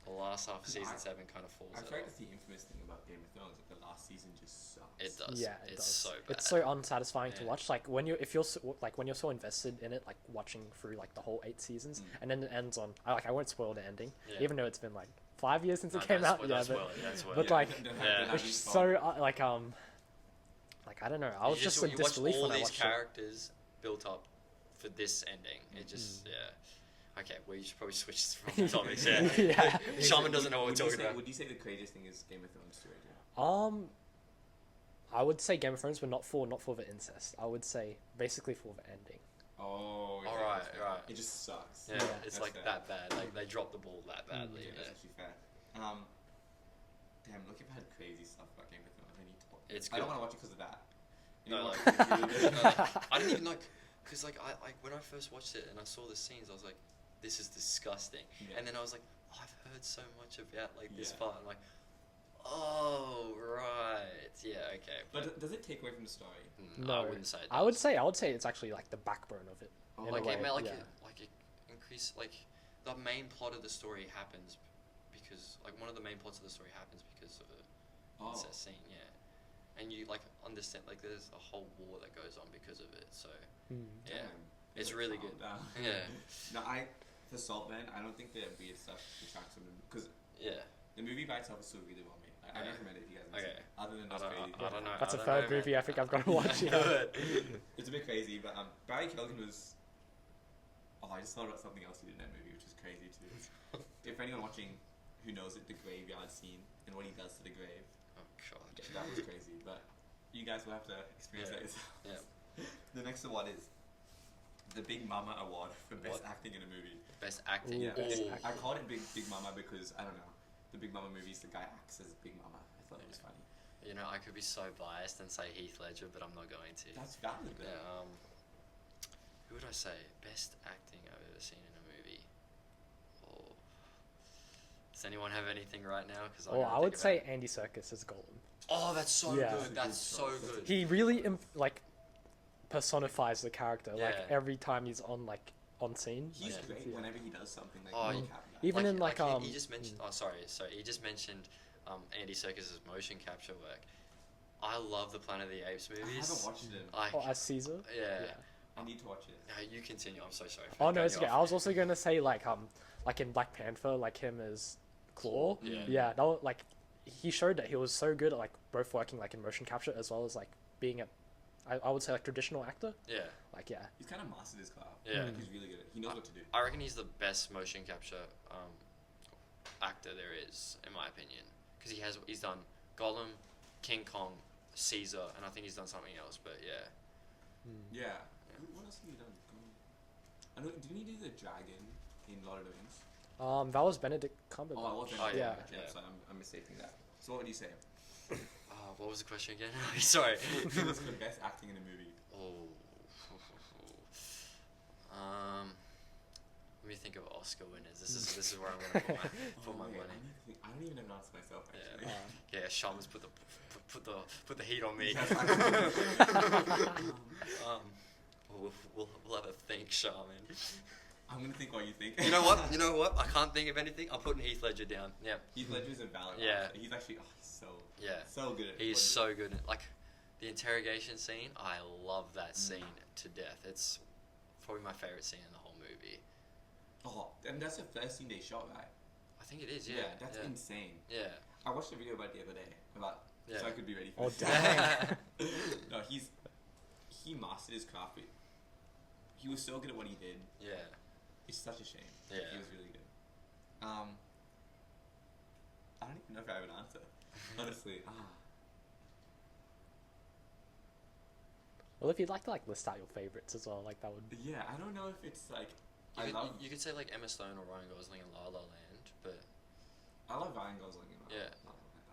the last half of season 7 kind of falls. I've heard it's the infamous thing about Game of Thrones that the last season just sucks. It does. Yeah, it's so bad. It's so unsatisfying to watch. Like when you're so invested in it, like watching through like the whole 8 seasons, and then it ends on. I won't spoil the ending, even though it's been like 5 years since it came out. But like it's just so like I don't know. I was just in disbelief when I watched it. All these characters built up for this ending. It just Okay, well you should probably switch from topics. Yeah. Shaman doesn't know what we're talking about. Would you say the craziest thing is Game of Thrones too, Adrian? I would say Game of Thrones, but not for the incest. I would say basically for the ending. Oh, yeah, right. It just sucks. Yeah, it's like fair. That bad. Like they dropped the ball that badly. That's actually fair. Damn, look, you've had crazy stuff about Game of Thrones. I need to watch it. I don't want to watch it because of that. I didn't even like. Because like I when I first watched it and I saw the scenes, I was like, "This is disgusting." And then I was like, "Oh, I've heard so much about like this part." I'm like, Oh, right. Yeah, okay. But does it take away from the story? No, I wouldn't say it I would say it's actually like the backbone of it. Oh, in a like way, it, like yeah. it increase like the main plot of the story happens because like one of the main plots of the story happens because of a set scene, yeah. And you like understand like there's a whole war that goes on because of it. So yeah, it's really good. Yeah. No, for Saltman, I don't think the weird stuff detracts from it because the movie by itself is still really well made. I recommend it if you guys haven't seen it. Other than that's crazy. I don't know. That's a third movie I think I've got to watch. Yeah. It's a bit crazy, but Barry Keoghan was. Oh, I just thought about something else he did in that movie, which is crazy too. If anyone watching who knows it, the graveyard scene and what he does to the grave. Oh god. That was crazy, but you guys will have to experience that yourselves. Yeah. The next award is the Big Mama Award for Best Acting in a Movie. Best acting. Yeah, I called it Big Mama because I don't know. The Big Mama movies, the guy acts as Big Mama. I thought it was funny. You know, I could be so biased and say Heath Ledger, but I'm not going to. That's valid. Yeah. Who would I say? Best acting I've ever seen in a movie. Oh. Does anyone have anything right now? Because I would say Andy Serkis as Gollum. Oh, that's so Yeah. good. That's so good. He really personifies the character. Yeah. Like every time he's on scene. He's great whenever he does something. Like, even in he just mentioned. Oh, sorry. He just mentioned Andy Serkis's motion capture work. I love the Planet of the Apes movies. I haven't watched them. As Caesar. Yeah. I need to watch it. No, you continue. I'm so sorry. Oh no, it's okay. I was also gonna say like in Black Panther, like him as Claw. Yeah. Yeah. That was, like he showed that he was so good at like both working like in motion capture as well as like being I would say like traditional actor. Yeah. Like yeah. He's kind of mastered his craft. Yeah. Like, he's really good at it. He knows what to do. I reckon he's the best motion capture actor there is, in my opinion, because he's done Gollum, King Kong, Caesar, and I think he's done something else. But yeah. Yeah. What else have you done? I know. Didn't he do the dragon in Lord of the Rings? That was Benedict Cumberbatch. Oh, I wasn't. Yeah. So I'm mistaking that. So what would you say? What was the question again? Sorry. Who was the best acting in a movie? Oh. Let me think of Oscar winners. This is where I'm gonna put my money. I don't even know myself actually. Yeah, Shaman's put the heat on me. We'll have a think, Shaman. I'm gonna think what you think. You know what? I can't think of anything. I'm putting Heath Ledger down. Yeah. Heath Ledger's a valid. Yeah. He's actually so good at it. He's so good at like the interrogation scene. I love that scene to death. It's probably my favorite scene in the whole movie. Oh, and that's the first scene they shot, right? I think it is. Yeah. That's insane. Yeah. I watched a video about it the other day so I could be ready for Oh it. dang. No, he mastered his craft. He was so good at what he did. Yeah. It's such a shame. Yeah. He was really good. I don't even know if I have an answer. Honestly. Well, if you'd like to like list out your favorites as well, like that would. Yeah, I don't know if it's like. You could say like Emma Stone or Ryan Gosling in La La Land, but I love Ryan Gosling in La La Land.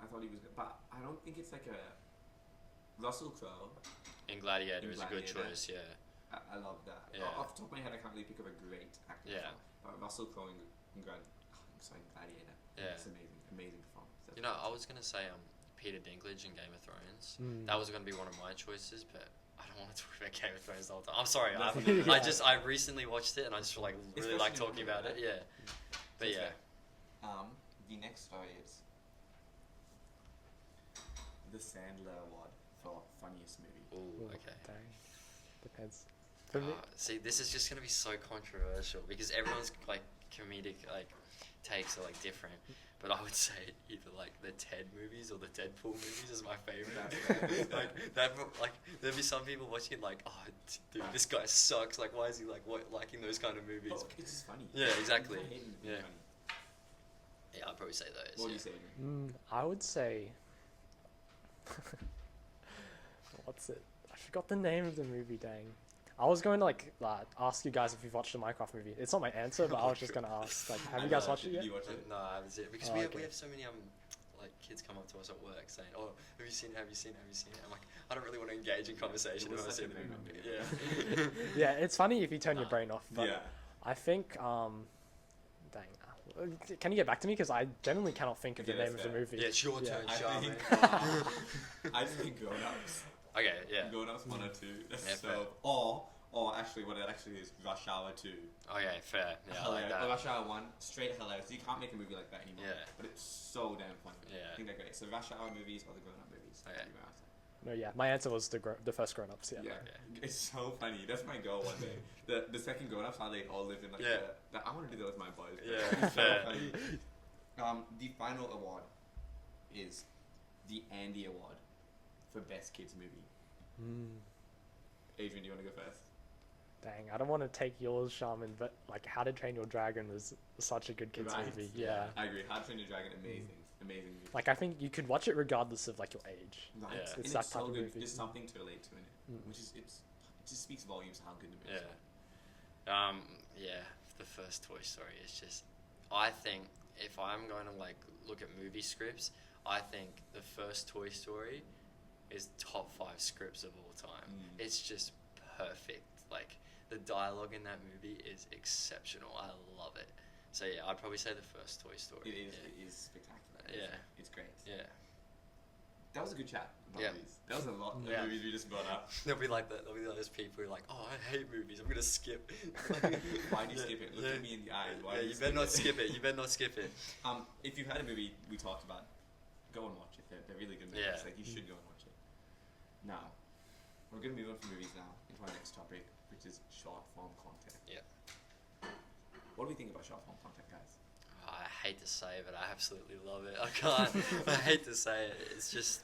I thought he was good, but I don't think it's like a Russell Crowe. in Gladiator is a good choice. Yeah. I love that. Yeah. Off the top of my head, I can't really pick up a great actor. Yeah. But Russell Crowe in Gladiator. Yeah. It's amazing performance. You know, I was gonna say Peter Dinklage in Game of Thrones. That was gonna be one of my choices, but I don't want to talk about Game of Thrones the whole time. I'm sorry. I recently watched it and I just really like talking about it. Yeah. But yeah. The next story is the Sandler Award for funniest movie. Ooh, okay. Dang. Depends. For me, See, this is just gonna be so controversial because everyone's like comedic takes are like different. But I would say either like the Ted movies or the Deadpool movies is my favorite. like there'd be some people watching it like, oh, dude, this guy sucks. Like, why is he liking those kind of movies? Oh, it's just funny. Yeah, exactly. I hate him being funny. Yeah, I'd probably say those. What do you say? I would say. What's it? I forgot the name of the movie. Dang. I was going to ask you guys if you've watched the Minecraft movie. It's not my answer, but I was just gonna ask. Like, have you guys watched it yet? You watched it? No, I haven't seen it because we have so many kids come up to us at work saying, "Oh, have you seen it? Have you seen it? Have you seen it?" I'm like, I don't really want to engage in conversation if I've seen the movie. Yeah. Yeah, it's funny if you turn your brain off. But Yeah. I think Can you get back to me? Because I genuinely cannot think of the Okay, name of that's the movie. Yeah, it's your turn, I Shaman. think, I think Grown Ups. Okay, yeah. Grown Ups 1 or 2. That's Yeah, so. fair. Or actually, what it actually is, Rush Hour 2. Okay, fair. Yeah, I like Hilarious. that. Or Rush Hour 1, straight hilarious. You can't make a movie like that anymore. Yeah. But it's so damn funny. Yeah. I think they're great. So Rush Hour movies or the Grown Up movies. Okay. That'd be my answer. No, yeah. My answer was the first Grown Ups. Yeah. Yeah. It's so funny. That's my goal one day. The second Grown Ups, how they all live in like I want to do that with my boys. Yeah, It's so fair. funny. The final award is the Andy Award for Best Kids Movie. Adrian, do you want to go first? Dang, I don't want to take yours, Shaman, but like How to Train Your Dragon was such a good kids movie. Yeah. I agree. How to Train Your Dragon, amazing. Amazing movie. Like I think you could watch it regardless of like your age. Right. Yeah. It's And that it's so type of good. movie. There's something to relate to in it, which is it just speaks volumes how good the movie is. Yeah, the first Toy Story is just, I think if I'm going to like look at movie scripts, I think the first Toy Story is top 5 scripts of all time. It's just perfect. Like the dialogue in that movie is exceptional. I love it. So yeah, I'd probably say the first Toy Story. It is spectacular. Yeah. It's great. Yeah. That was a good chat about Yeah. movies. That was a lot of Yeah. movies we just brought up. There'll be those people who are like, oh, I hate movies. I'm gonna skip. Why do you skip it? Look at me in the eyes. Why do you better not skip it. You better not skip it. If you've had a movie we talked about, go and watch it. They're really good movies. Yeah. Like you should go and watch it. Now, we're gonna move on from movies now into our next topic, which is short form content. Yeah. What do we think about short form content, guys? I hate to say it, but I absolutely love it. I can't. I hate to say it. It's just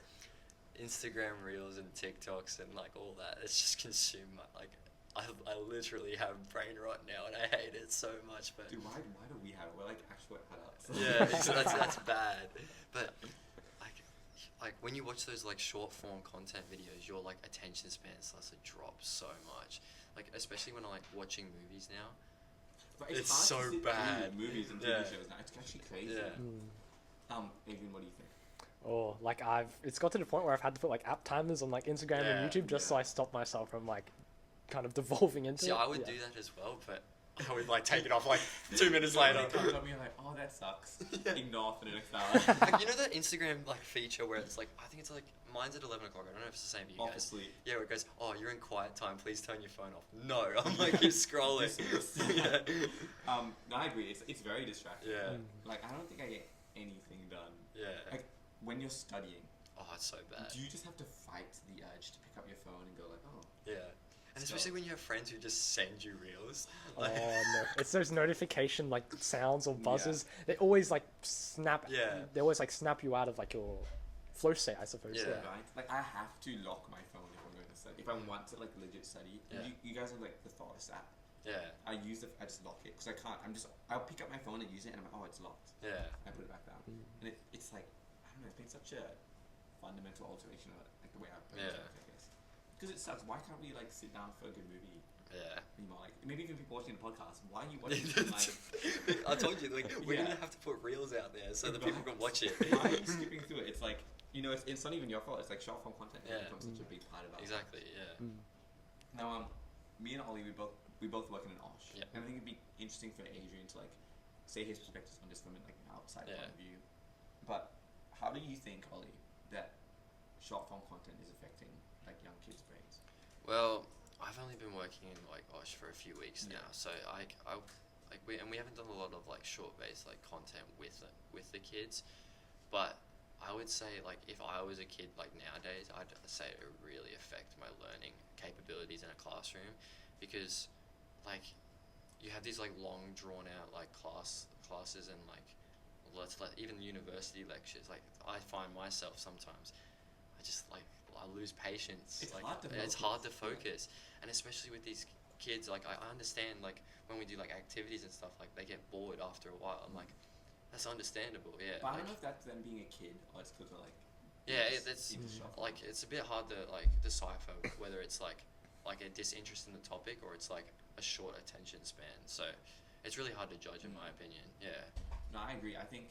Instagram Reels and TikToks and like all that. It's just consumed my, like I literally have brain rot now, and I hate it so much. But Dude, why do we have it? We're like actual adults. yeah, that's bad. But like when you watch those like short form content videos, your like attention span starts to drop so much. Like especially when I'm like watching movies now. But It's hard so to sit bad. through movies and TV Yeah. shows now. It's actually crazy. Yeah. Adrian, what do you think? Or like it's got to the point where I've had to put like app timers on like Instagram and Yeah. YouTube just so I stop myself from like kind of devolving into See, it. I would do that as well, but I would like take it off like 2 minutes later. It comes up and you're like, oh, that sucks. Ignore for the next hour. Like, you know that Instagram like feature where it's like, I think it's like mine's at 11 o'clock. I don't know if it's the same for you Off guys. asleep. Yeah, where it goes, oh, you're in quiet time. Please turn your phone off. No, I'm like keep scrolling. Yeah. No, I agree. It's very distracting. Yeah. Like I don't think I get anything done. Yeah. Like when you're studying, Oh, it's so bad. do you just have to fight the urge to pick up your phone and go like, oh? Yeah. And especially when you have friends who just send you reels. Oh Like, no! It's those notification like sounds or buzzes. They always like snap. Yeah. They always like snap you out of like your flow state, I suppose. Yeah. Right? Like I have to lock my phone if I'm going to study. If I want to like legit study, Yeah. you guys have like the Thoughts app. Yeah. I just lock it because I can't. I'll pick up my phone and use it, and I'm like, oh, it's locked. Yeah. I put it back down, and it's like I don't know. It's been such a fundamental alteration of like the way I play Yeah. I guess. Because it sucks. Why can't we like sit down for a good movie Yeah. anymore? Like maybe even people watching the podcast. Why are you watching like? I told you, like, we're Yeah. gonna have to put reels out there so that people can watch it. Why are you skipping through it? It's like it's not even your fault. It's like short form content has Yeah. become such a big part of our lives. Exactly. Yeah. Now, me and Ollie, we both work in an OSH, Yeah. and I think it'd be interesting for Adrian to like say his perspectives on this from like an outside Yeah. point of view. But how do you think, Ollie, that short form content is affecting like young kids' brains? Well, I've only been working in like OSH for a few weeks Yeah. now, so we haven't done a lot of like short based like content with the kids, but I would say like if I was a kid like nowadays, I'd say it would really affect my learning capabilities in a classroom, because like you have these like long drawn out like classes and like even university lectures. Like I find myself sometimes I lose patience. It's like hard to it's focus. hard to focus, and especially with these kids. Like I understand like when we do like activities and stuff, like they get bored after a while. I'm like, that's understandable. Yeah. But I like, don't know if that's them being a kid or it's because they're like. yeah, into it's short form. like it's a bit hard to like decipher whether it's like a disinterest in the topic or it's like a short attention span. So it's really hard to judge in my opinion. Yeah. No, I agree. I think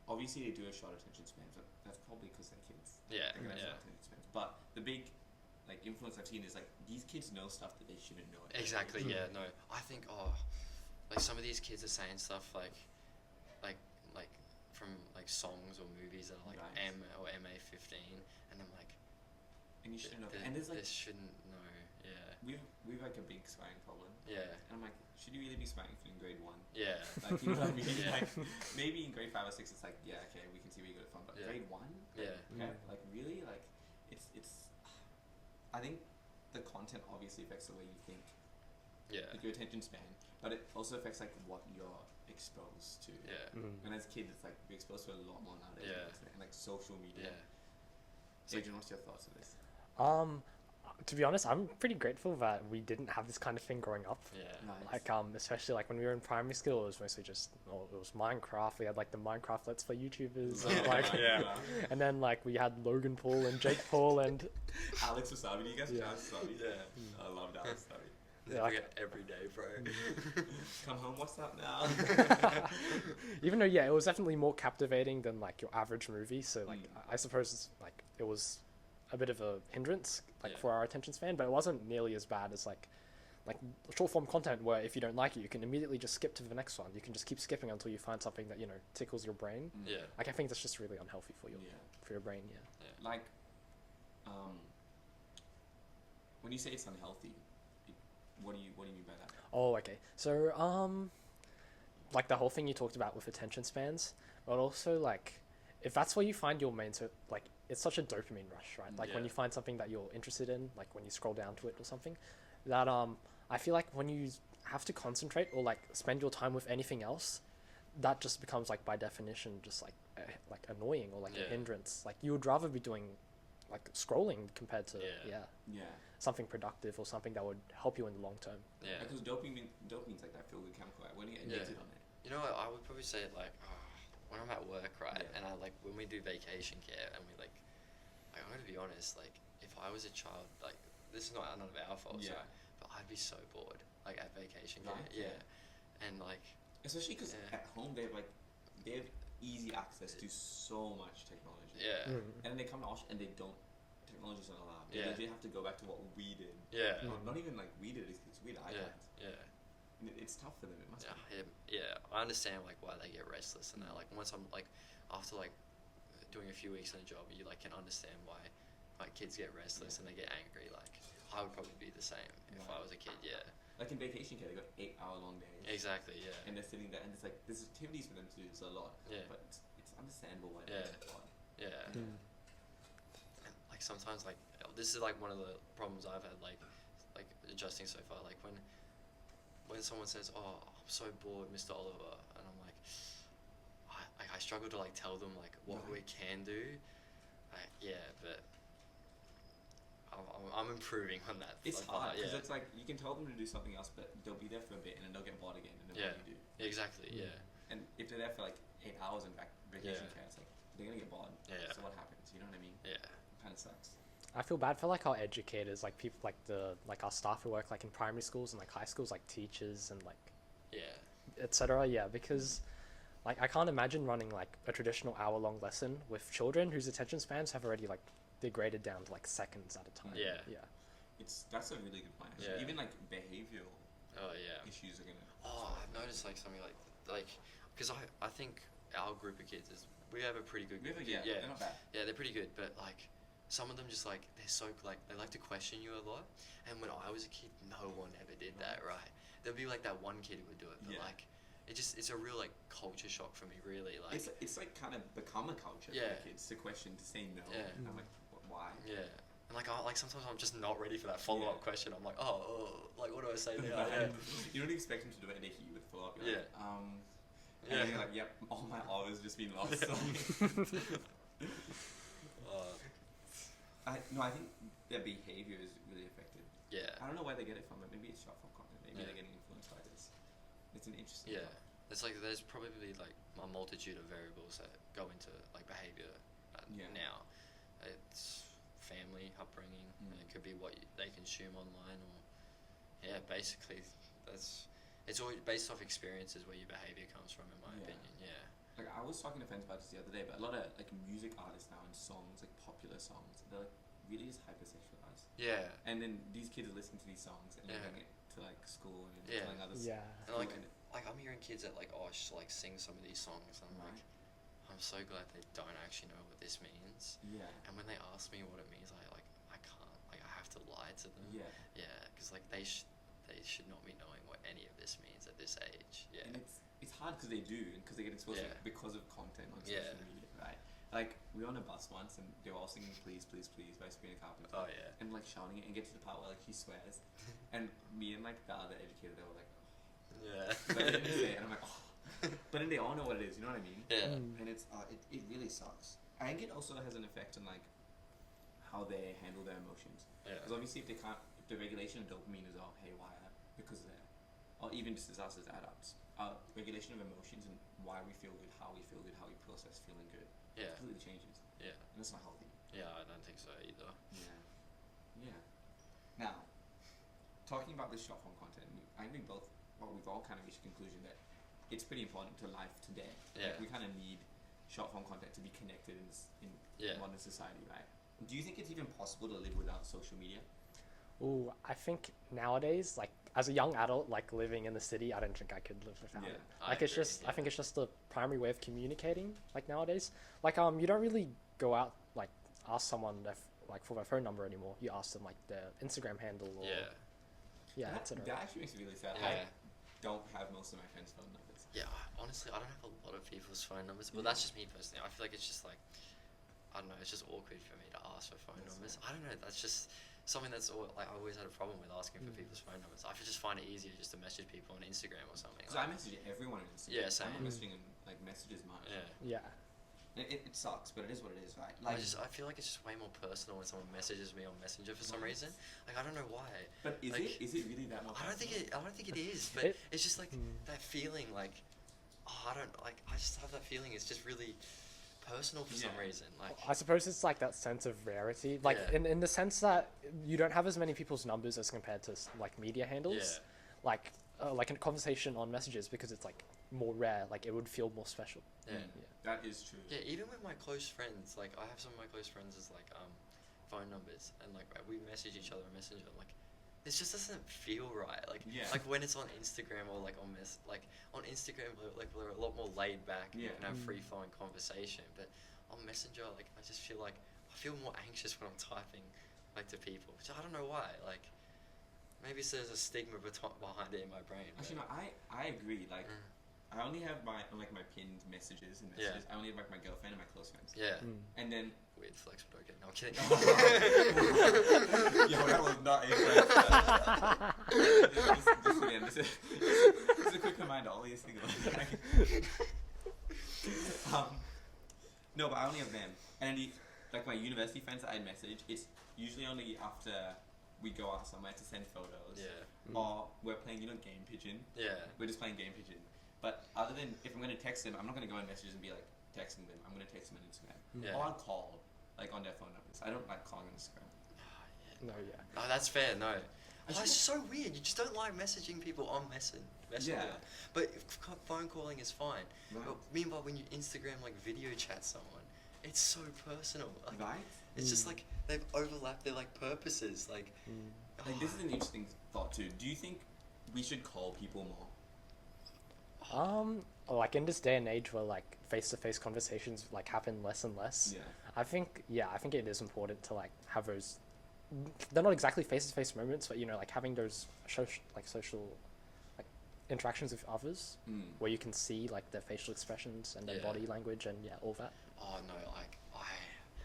obviously they do have short attention spans, but that's probably because they're kids. Yeah. They're gonna have Yeah. short attention spans. But the big like influence I've seen is like these kids know stuff that they shouldn't know. Exactly. Yeah. No. I think like some of these kids are saying stuff like like from like songs or movies that are like Right. M or MA15, and I'm like, And you shouldn't know. And there's like this shouldn't know. Yeah. we've like a big swearing problem. Yeah. And I'm like, should you really be swearing in grade 1? Yeah. Like, you know what I mean? Yeah. Like, maybe in grade 5 or 6 it's like, yeah, okay, we can see where you got it from, but Yeah. grade 1? Yeah. Okay, like really? Like, it's I think the content obviously affects the way you think, Yeah. like your attention span, but it also affects like what you're exposed to. Yeah. And as kids, it's like we're exposed to a lot more nowadays. Yeah. And like social media. Yeah. So, Adrian, what's your thoughts of this? To be honest, I'm pretty grateful that we didn't have this kind of thing growing up. Yeah. Nice. Like especially like when we were in primary school, it was mostly just it was Minecraft. We had like the Minecraft Let's Play YouTubers, and, like, Yeah. and then like we had Logan Paul and Jake Paul and Alex Wasabi, do you guys know Yeah. Alex Wasabi? Yeah. I loved Alex Wasabi. Yeah, Yeah, like- every day, bro. Come home, what's up now? even though it was definitely more captivating than like your average movie. So like I suppose it's, like it was a bit of a hindrance like Yeah. for our attention span, but it wasn't nearly as bad as like short form content where if you don't like it, you can immediately just skip to the next one. You can just keep skipping until you find something that tickles your brain. Yeah. Like I think that's just really unhealthy for your brain. Yeah. Like, when you say it's unhealthy, what do you mean by that? Oh, okay. So, like the whole thing you talked about with attention spans, but also like, if that's where you find your main, so like, it's such a dopamine rush, right? Like when Yeah. you find something that you're interested in, like when you scroll down to it or something, that I feel like when you have to concentrate or like spend your time with anything else, that just becomes like by definition just like annoying or like a Yeah. hindrance. Like you would rather be doing like scrolling compared to Yeah. Yeah. something productive or something that would help you in the long term. Yeah. Because dopamine's like that feel-good chemical, right? When you get addicted on it. You know what? I would probably say like when I'm at work, right, Yeah. and I like when we do vacation care, and we like I'm gonna be honest, like if I was a child, like this is not none of our fault, Yeah. but I'd be so bored, like at vacation Right, care, yeah. and like Especially because Yeah. at home they have easy access to so much technology. yeah, And then they come to Osh and they don't. Technology's not allowed. Yeah. They have to go back to what we did. yeah, Not even like we did. It's we had yeah, iPads. yeah. And it's tough for them. It must Yeah, yeah. I understand like why they get restless and that. Like once I'm like after like doing a few weeks on a job, you like can understand why like kids get restless and they get angry. Like I would probably be the same if I was a kid. Yeah, Like in vacation care, they got 8-hour-long days. exactly. Yeah, And they're sitting there, and it's like there's activities for them to do. There's a lot. Yeah. But it's understandable why Yeah. they get bored. yeah. And, like sometimes like this is like one of the problems I've had like adjusting so far. Like when someone says, "Oh, I'm so bored, Mr. Oliver," and I'm like, I struggle to like tell them like what we can do. Yeah, but I'm improving on that. It's like, hard because yeah. it's like you can tell them to do something else, but they'll be there for a bit and then they'll get bored again, and then Yeah. what do you do? Exactly. Yeah. And if they're there for like 8 hours in vacation Yeah. care, it's like they're gonna get bored. Yeah. So what happens? You know what I mean? Yeah. It kind of sucks. I feel bad for like our educators, like people like our staff who work like in primary schools and like high schools, like teachers and like Yeah. etc. Yeah, because like I can't imagine running like a traditional hour-long lesson with children whose attention spans have already like degraded down to like seconds at a time. Yeah. Yeah. That's a really good point. Actually. Yeah. Even like behavioral Oh yeah. issues are gonna. Oh, I've noticed like something like because I think our group of kids is we have a pretty good group. Yeah, they're not bad. Yeah, they're pretty good, but like some of them just like they're so like they like to question you a lot. And when I was a kid, no one ever did that, right? There'd be like that one kid who would do it, but Yeah. like it's a real like culture shock for me, really. Like It's like kind of become a culture Yeah. for kids to question, to say no. Yeah. And I'm like, why? yeah. And like sometimes I'm just not ready for that follow-up question. I'm like, like what do I say now? And you don't expect them to do it and they hit you with follow up. Yeah. Like, and Yeah. then you're like, yep, all my hours just been lost. I think their behavior is really affected. Yeah. I don't know where they get it from, but maybe it's short form content. Maybe Yeah. they're getting influenced by this. It's an interesting. Yeah, thought. it's like there's probably like a multitude of variables that go into like behavior Yeah. now. It's family, upbringing. And it could be what they consume online, or basically it's always based off experiences where your behavior comes from, in my Yeah. opinion. Yeah. Like I was talking to friends about this the other day, but a lot of like music artists now and songs, like popular songs, they're like really just hypersexualized. Yeah. And then these kids are listening to these songs and Yeah. they're bringing it to like school and Yeah. telling others. Yeah. And like like I'm hearing kids at like OSH like sing some of these songs, and I'm like, I'm so glad they don't actually know what this means. Yeah. And when they ask me what it means, I can't, like I have to lie to them. Yeah. Yeah, because like they should not be knowing what any of this means at this age. Yeah. And it's hard because they do, because they get exposed to it because of content on social media, right? Like, we were on a bus once and they were all singing Please, Please, Please by Sabrina Carpenter. Oh, yeah. And like shouting it and get to the part where like she swears. And me and like the other educator, they were like, oh. Yeah. But they didn't say it, and I'm like, oh. But then they all know what it is, you know what I mean? Yeah. And it really sucks. I think it also has an effect on like how they handle their emotions. Yeah. Because obviously if the regulation of dopamine is all haywire because of that, or even just as us as adults, regulation of emotions and why we feel good, how we process feeling good, completely changes. Yeah. And that's not healthy. Yeah, I don't think so either. Yeah. Yeah. Now, talking about this short form content, I think we've all kind of reached a conclusion that it's pretty important to life today. Yeah. Like, we kind of need short form content to be connected in modern society, right? Do you think it's even possible to live without social media? Ooh, I think nowadays, like as a young adult, like living in the city, I don't think I could live without it. Like I think it's just the primary way of communicating. Like nowadays, like you don't really go out like ask someone like for their phone number anymore. You ask them like their Instagram handle or etc. That actually makes me really sad. Yeah. I don't have most of my friends' phone numbers. Yeah, honestly, I don't have a lot of people's phone numbers, but that's just me personally. I feel like it's just like, I don't know, it's just awkward for me to ask for phone numbers. I don't know, that's just something that's like I always had a problem with asking for people's phone numbers. I just find it easier just to message people on Instagram or something. Because I message everyone on Instagram. Yeah, same. I'm not messaging them like messages much. Yeah. Yeah. It sucks, but it is what it is, right? Like, I feel like it's just way more personal when someone messages me on Messenger for some reason. Like I don't know why. But is it really that more? I don't think it is. But it's just like that feeling. Like I just have that feeling. It's just really personal for some reason. Like I suppose it's like that sense of rarity, like in the sense that you don't have as many people's numbers as compared to like media handles, like in a conversation on messages, because it's like more rare. Like it would feel more special. That is true. Yeah, even with my close friends, like I have some of my close friends as like phone numbers, and like we message each other on Messenger. Like it just doesn't feel right. Like like when it's on Instagram or like on Instagram, like we're a lot more laid back and we can have free flowing conversation. But on Messenger, like I just feel like I feel more anxious when I'm typing like to people, which I don't know why. Like maybe there's a stigma behind it in my brain. Actually, no, I agree. Like. I only have my pinned messages and messages. I only have like my girlfriend and my close friends. Yeah. And then weird flex, but okay. No, I'm kidding. Yo, that was not a flex. This is a quick reminder. All these things. No, but I only have them. And then like my university friends that I message, it's usually only after we go out somewhere to send photos. Yeah. Or we're playing, Game Pigeon. Yeah. We're just playing Game Pigeon. But other than, if I'm going to text them, I'm not going to go in messages and be like texting them. I'm going to text them on Instagram. Yeah. Or I'll call, like on their phone numbers. I don't like calling on Instagram. No, yeah. Oh, that's fair, no. It's so weird. You just don't like messaging people on Messenger. Yeah. But phone calling is fine. Right. But meanwhile, when you Instagram like video chat someone, it's so personal. Like, right? It's just like they've overlapped their like purposes. Like, like this is an interesting thought too. Do you think we should call people more? Like in this day and age where like face-to-face conversations like happen less and less, I think it is important to like have those, they're not exactly face-to-face moments, but like having those social like interactions with others where you can see like their facial expressions and their body language and all that. Oh no, like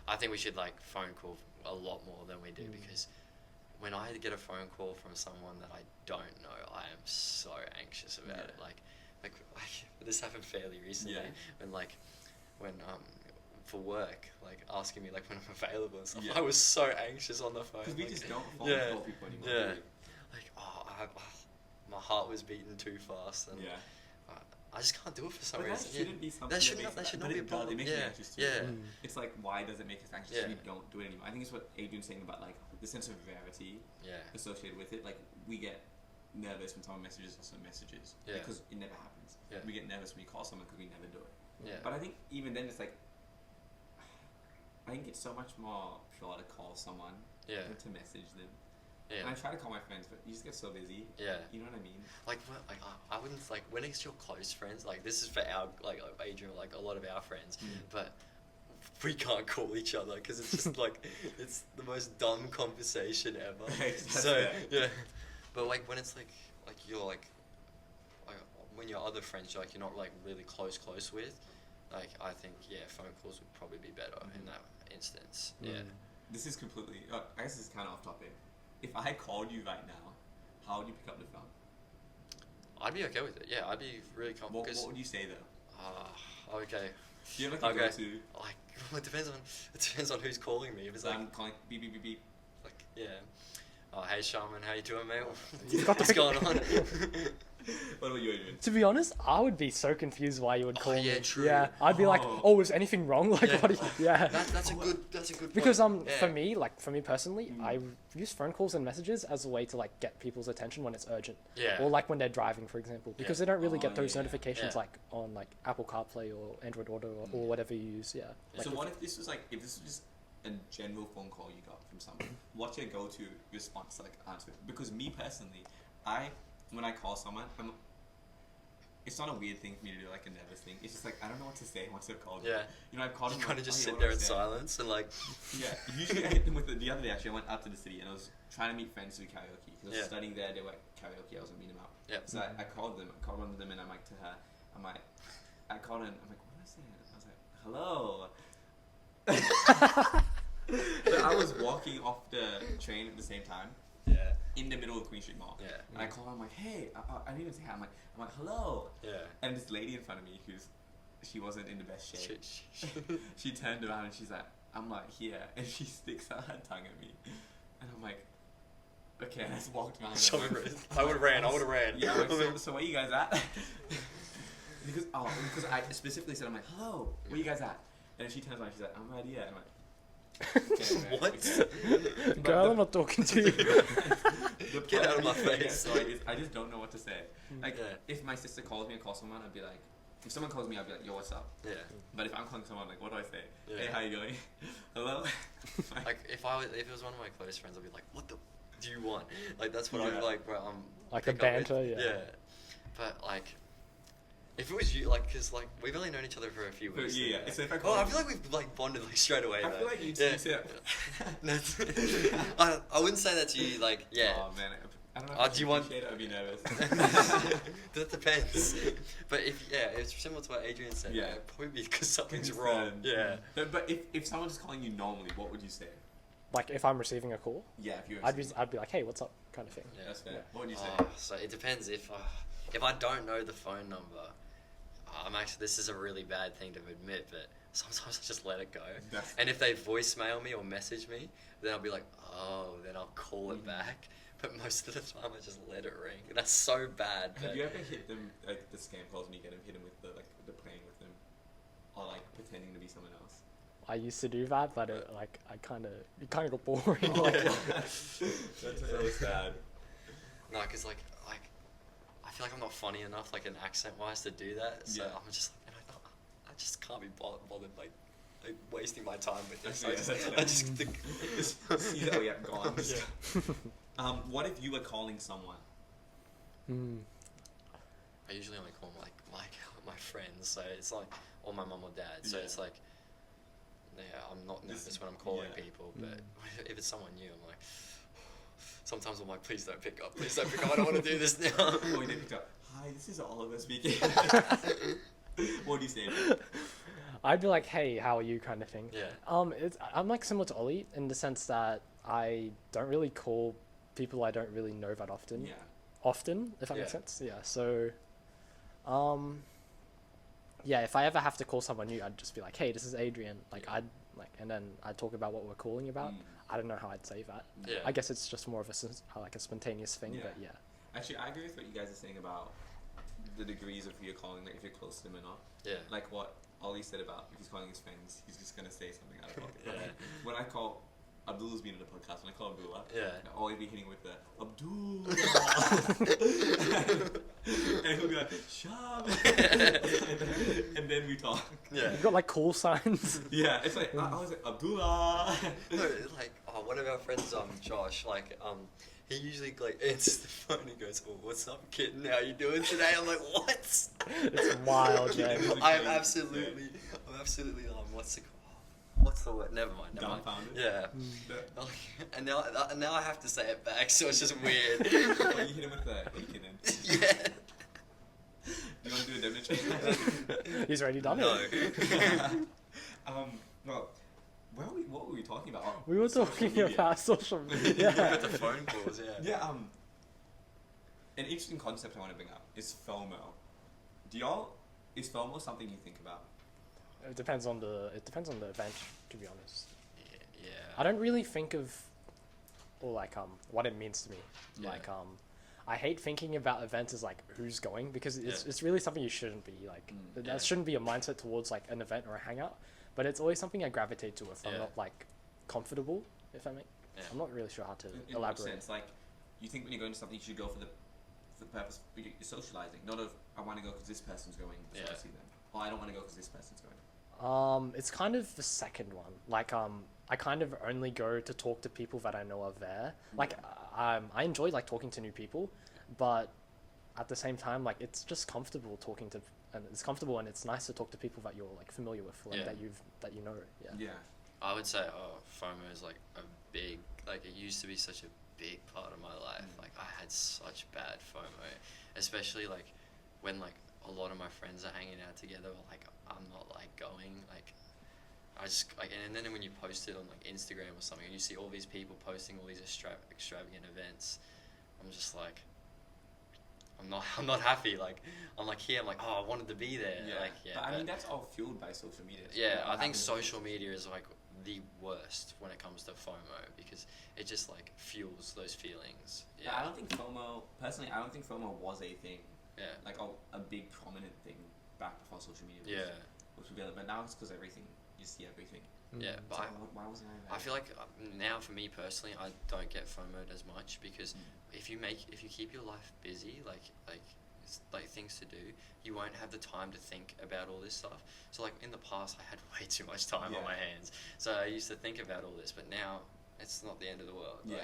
I think we should like phone call a lot more than we do, because when I get a phone call from someone that I don't know, I am so anxious about it. Like this happened fairly recently when for work, like asking me like when I'm available and stuff. I was so anxious on the phone because we just don't phone call people anymore. Yeah, like my heart was beating too fast, and I just can't do it for some reason. That shouldn't be something. That should not be a problem. It makes me anxious too. It's like, why does it make us anxious? We don't do it anymore. I think it's what Adrian's saying about like the sense of rarity associated with it. Like we get nervous when someone messages us on messages because it never happens. We get nervous when we call someone because we never do it. But I think even then it's like, I think it's so much more pure to call someone than to message them. Yeah. And I try to call my friends, but you just get so busy. Yeah. You know what I mean? Like, I wouldn't, like, when it's your close friends, like, this is for our, like, Adrian, like, a lot of our friends, but we can't call each other because it's just, like, it's the most dumb conversation ever. So, yeah. But, like, when it's, like you're, like, when your other friends, like, you're not, like, really close with, like, I think, yeah, phone calls would probably be better in that instance. Yeah. This is completely, I guess this is kind of off topic. If I called you right now, how would you pick up the phone? I'd be okay with it. Yeah, I'd be really comfortable. What would you say though? Okay. Do you have like a go-to? Like, well, it depends on who's calling me. If it's like, I'm calling beep beep beep beep. Like, yeah. Oh, hey Shaman, how you doing, mate? What's going on? What about you, Adrian? To be honest, I would be so confused why you would call me. Yeah, true. Yeah, I'd be like, oh, is anything wrong? Like, Yeah. what? Yeah. That's a good point. Because Yeah. for me personally, I use phone calls and messages as a way to like get people's attention when it's urgent. Yeah. Or like when they're driving, for example, because they don't really get those yeah. notifications Yeah. like on like Apple CarPlay or Android Auto or whatever you use. Yeah. Like So what if this was like, if this was just a general phone call you got from someone, what's your go-to response to like answer it? Because me personally, when I call someone, it's not a weird thing for me to do, like a nervous thing. It's just like, I don't know what to say once I've called them. Yeah. You know, I've called them. You kind of like, just yeah, sit what there do I in say? silence and like. Yeah. Usually I hit them with the other day. Actually, I went out to the city and I was trying to meet friends to do karaoke because I was studying there. They were at karaoke. I was gonna meet them out. Yeah. So I called them. I called one of them and I'm like to her. I'm like, I called her and I'm like, what did I say? I was like, hello. So I was walking off the train at the same time. Yeah. In the middle of Queen Street Mall. Yeah. And I called her, I'm like, hey, I didn't even say hi. I'm like, hello. Yeah. And this lady in front of me, she wasn't in the best shape. She turned around and she's like, I'm like here, and she sticks out her tongue at me, and I'm like, okay, and I just walked around. I would have ran. Yeah, I'm like, so where you guys at? because I specifically said, I'm like, hello, where you guys at? And then she turns around, she's like, I'm right here. And I'm like, okay, What? Okay. girl, I'm not talking to you. Get out of my face. I just don't know what to say. Like, Yeah. if my sister calls me or calls someone, I'd be like, if someone calls me, I'd be like, yo, what's up? Yeah. But if I'm calling someone, like, what do I say? Yeah. Hey, how you going? Hello? Like if it was one of my close friends, I'd be like, what the do you want? Like that's what Yeah. I'd like. Bro, Like a pick up with. banter, yeah. But like, if it was you, like, cause like we've only known each other for a few weeks. Yeah. So if I Oh, call I you- feel like we've like bonded like straight away. I though. feel like you'd Yeah. say I wouldn't say that to you. Like, yeah. Oh man, I don't know. If Do you want? appreciate it, I'd be nervous. That depends. But if it's similar to what Adrian said. Yeah. It'd probably be because something's Concern. wrong. Yeah. But if someone's calling you normally, what would you say? Like if I'm receiving a call, Yeah, if you're. I'd be like, hey, what's up, kind of thing. Yeah. That's fair. Yeah. What would you say? So it depends if I don't know the phone number. This is a really bad thing to admit, but sometimes I just let it go. That's- And if they voicemail me or message me, then I'll be like, oh, then I'll call it back. But most of the time, I just let it ring. And that's so bad. Have But you ever hit them like the scam calls and you get them hit them with the playing with them, or like pretending to be someone else? I used to do that, but it kind of got boring. Oh, Like, that's so sad. no, because like I feel like I'm not funny enough, like an accent wise, to do that. So Yeah. I'm just like, I just can't be bothered like wasting my time with this. Yeah, I just think. See that? Oh yeah, gone. Yeah. What if you were calling someone? I usually only call my friends, so it's like, or my mum or dad. So Yeah. it's like, yeah, I'm not nervous when I'm calling yeah. people, but if it's someone new, I'm like, sometimes I'm like, please don't pick up, I don't want to do this now. Oh, you did pick up. Hi, this is Oliver speaking. What do you say? I'd be like, hey, how are you, kind of thing. Yeah. I'm like similar to Ollie in the sense that I don't really call people I don't really know that often. Yeah. Often, if that makes Yeah. sense. Yeah. So, yeah, if I ever have to call someone new, I'd just be like, hey, this is Adrian. And then I'd talk about what we're calling about. I don't know how I'd say that. Yeah. I guess it's just more of a spontaneous thing, Yeah. but yeah. Actually, I agree with what you guys are saying about the degrees of who you're calling, like if you're close to them or not. Yeah. Like what Ollie said about if he's calling his friends, he's just gonna say something out of pocket. But Yeah. like, when I call Abdul's been on the podcast, when I call Abdullah, Yeah. I'll always be hitting with the Abdul, and he'll be like Sham, and then we talk. Yeah. You've got like call signs. Yeah, it's like I was like Abdullah. No, like one of our friends, Josh, like he usually like answers the phone and goes, "Oh, what's up, kitten? How you doing today?" I'm like, "What?" It's wild, man. I'm absolutely what's the word? Never mind. Dumbfounded? Yeah. And now I have to say it back, so it's just weird. Oh, you hit him with the hey kitten. Yeah. You want to do a demonstration? He's already done No. it. Well, what were we talking about? Oh, We were social talking media. about social media. With the phone calls, yeah. Yeah, an interesting concept I want to bring up is FOMO. Is FOMO something you think about? It depends on the event, to be honest. Yeah. I don't really think of, or like what it means to me. Yeah. Like I hate thinking about events as like who's going, because Yeah. it's really something you shouldn't be like. Yeah. That shouldn't be a mindset towards like an event or a hangout. But it's always something I gravitate to if I'm Yeah. not like comfortable. If I make, Yeah. I'm not really sure how to In what elaborate. sense? Like, you think when you're going to something, you should go for the purpose of you're socializing, not of I want to go because this person's going, so Yeah. I see them. Or I don't want to go because this person's going. It's kind of the second one. Like, I kind of only go to talk to people that I know are there. Like, I enjoy like talking to new people, but at the same time, like, it's just comfortable talking to, and it's comfortable and it's nice to talk to people that you're like familiar with, like, Yeah. that you know. Yeah. Yeah. I would say, FOMO is like a big, like it used to be such a big part of my life. Like I had such bad FOMO, especially like when like a lot of my friends are hanging out together. Like I'm not like going. Like I just like, and then when you post it on like Instagram or something, and you see all these people posting all these extravagant events, I'm just like, I'm not happy. Like I'm like here. I'm like, oh, I wanted to be there. Yeah. Like yeah. But I mean, that's all fueled by social media. So Yeah, what I think happens social media is like the worst when it comes to FOMO because it just like fuels those feelings. Yeah. Yeah. I don't think FOMO. Personally, I don't think FOMO was a thing. Yeah. Like a big prominent thing back before social media. Was together, but now it's because everything you see everything. Yeah, So but why wasn't I? I feel like now for me personally, I don't get FOMO'd as much because if you keep your life busy, like things to do, you won't have the time to think about all this stuff. So like in the past, I had way too much time on my hands, so I used to think about all this. But now it's not the end of the world. Yeah.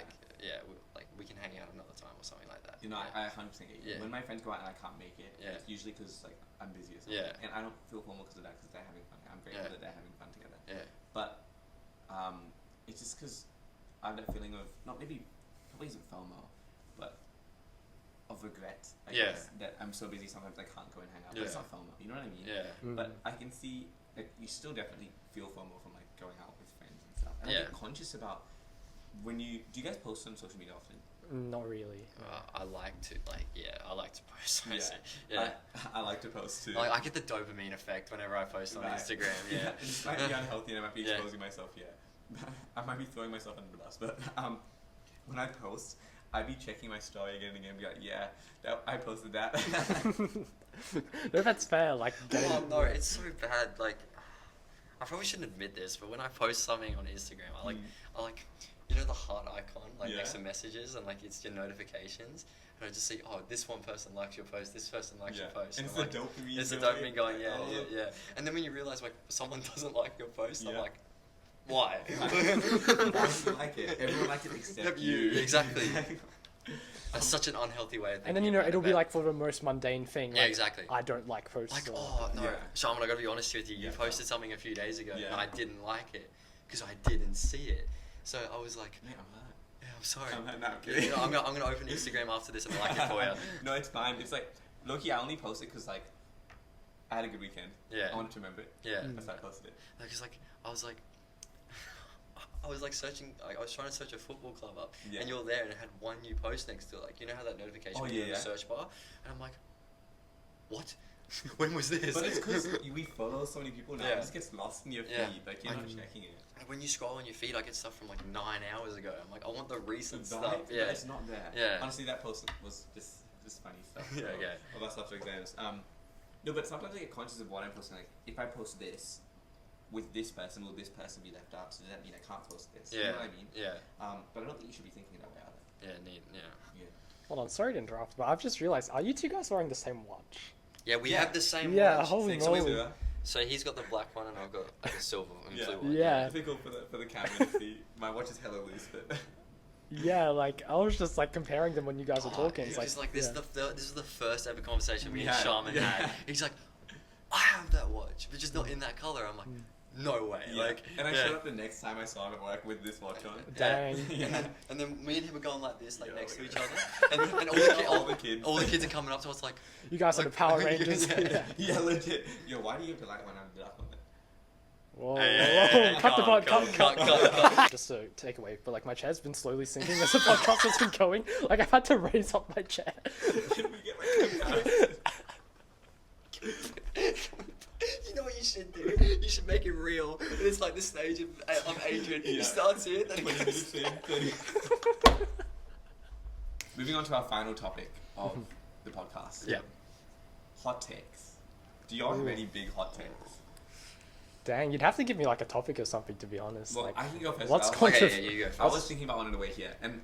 Like we can hang out another time or something like that. You know, yeah. I 100% get you. Yeah. When my friends go out and I can't make it, Yeah. it's usually because like I'm busy or something. Yeah. And I don't feel FOMO because of that, because they're having fun. I'm grateful Yeah. that they're having fun together. Yeah. But it's just because I have that feeling of probably isn't FOMO, but of regret. I Yeah. guess, that I'm so busy sometimes I can't go and hang out. But it's Yeah. not FOMO. You know what I mean? Yeah. But I can see like you still definitely feel FOMO from like going out with friends and stuff. And I Yeah. get conscious about when do you guys post on social media often? Not really. I like to post. Yeah. I like to post too. Like I get the dopamine effect whenever I post on Right. Instagram. Yeah. It might be unhealthy and I might be Yeah. exposing myself, I might be throwing myself under the bus, but when I post, I'd be checking my story again and again and be like, I posted that. No, that's fair. Like, Oh no, it's so bad. Like, I probably shouldn't admit this, but when I post something on Instagram, I like, you know, the heart icon, like next to messages, and like it's your notifications, and I just see, oh, this one person likes your post, this person likes your post. And And it's I'm the like, dopamine. it's the going. dopamine going, Oh. yeah. And then when you realize like someone doesn't like your post, I'm Yeah. like, why? Why do you like it? Everyone likes it except Yep, you. exactly. That's such an unhealthy way of thinking. and then you know about it'll it, be but- like for the most mundane thing. Yeah, like, exactly. I don't like posts. Like, or- oh no, Yeah. Shaman, I gotta be honest with you. You Yeah, posted something a few days ago, Yeah. and I didn't like it because I didn't see it. So I was like, Man, I'm hurt. yeah, I'm sorry. I'm hurt. No, I'm kidding. You know, I'm gonna open Instagram after this and like it for you. No, it's fine. It's like, low-key, I only post it because like I had a good weekend. Yeah. I wanted to remember it. Yeah. That's why I posted it. Because like I was like searching. Like, I was trying to search a football club up, Yeah. and you're there, and it had one new post next to it. Like, you know how that notification Oh, when you're yeah, in the yeah. search bar, and I'm like, what? When was this? But it's because we follow so many people now. Yeah. It just gets lost in your feed. Yeah. Like you're not Like- checking it. Like, when you scroll on your feed, I get stuff from like 9 hours ago. I'm like, I want the recent Right? stuff. But Yeah. it's not there. Yeah. Honestly, that post was just funny stuff. Yeah, So, yeah. All that stuff for exams. No, but sometimes I get conscious of what I'm posting. Like, if I post this with this person, will this person be left out? So does that mean I can't post this? Yeah. You know what I mean? Yeah. But I don't think you should be thinking that way either. Yeah. Neat. Yeah. Yeah. Hold on, sorry to interrupt, but I've just realized, are you two guys wearing the same watch? Yeah, we Yeah. have the same Yeah, watch. holy So we moly. do. So he's got the black one and I've got like a silver and Yeah. blue one. Yeah. Typical for the camera to see. My watch is hella loose, but Yeah, like I was just like comparing them when you guys were Oh, talking. It's just like this, yeah. this is the first ever conversation me and Yeah, Shaman yeah. had. He's like, I have that watch, but just not in that color. I'm like, no way. Yeah. Like, and I yeah. showed up the next time I saw him at work with this watch on. Dang. Yeah. And then me and him were going like this, like Yo, next to yeah. each other, and all the kids are coming up to us like, You guys are the Power Yeah. Rangers. Yeah. Yeah, legit. Yo, why do you have to like when I'm up on it? Whoa, Hey, whoa, cut the pod, cut. Just to take away, but like my chair's been slowly sinking as the podcast has been going. Like I've had to raise up my chair. Can we get like comparison? You know what you should do? You should make it real. And it's like the stage of Adrian. Yeah. He starts here, then he 20 goes. minutes in, 30. Moving on to our final topic of the podcast. Yeah. Hot takes. Do y'all have any big hot takes? Dang, you'd have to give me like a topic or something to be honest. Well, like, I can go first. what's I was- contra- Okay, yeah, you go first. I was thinking about one on the way here, and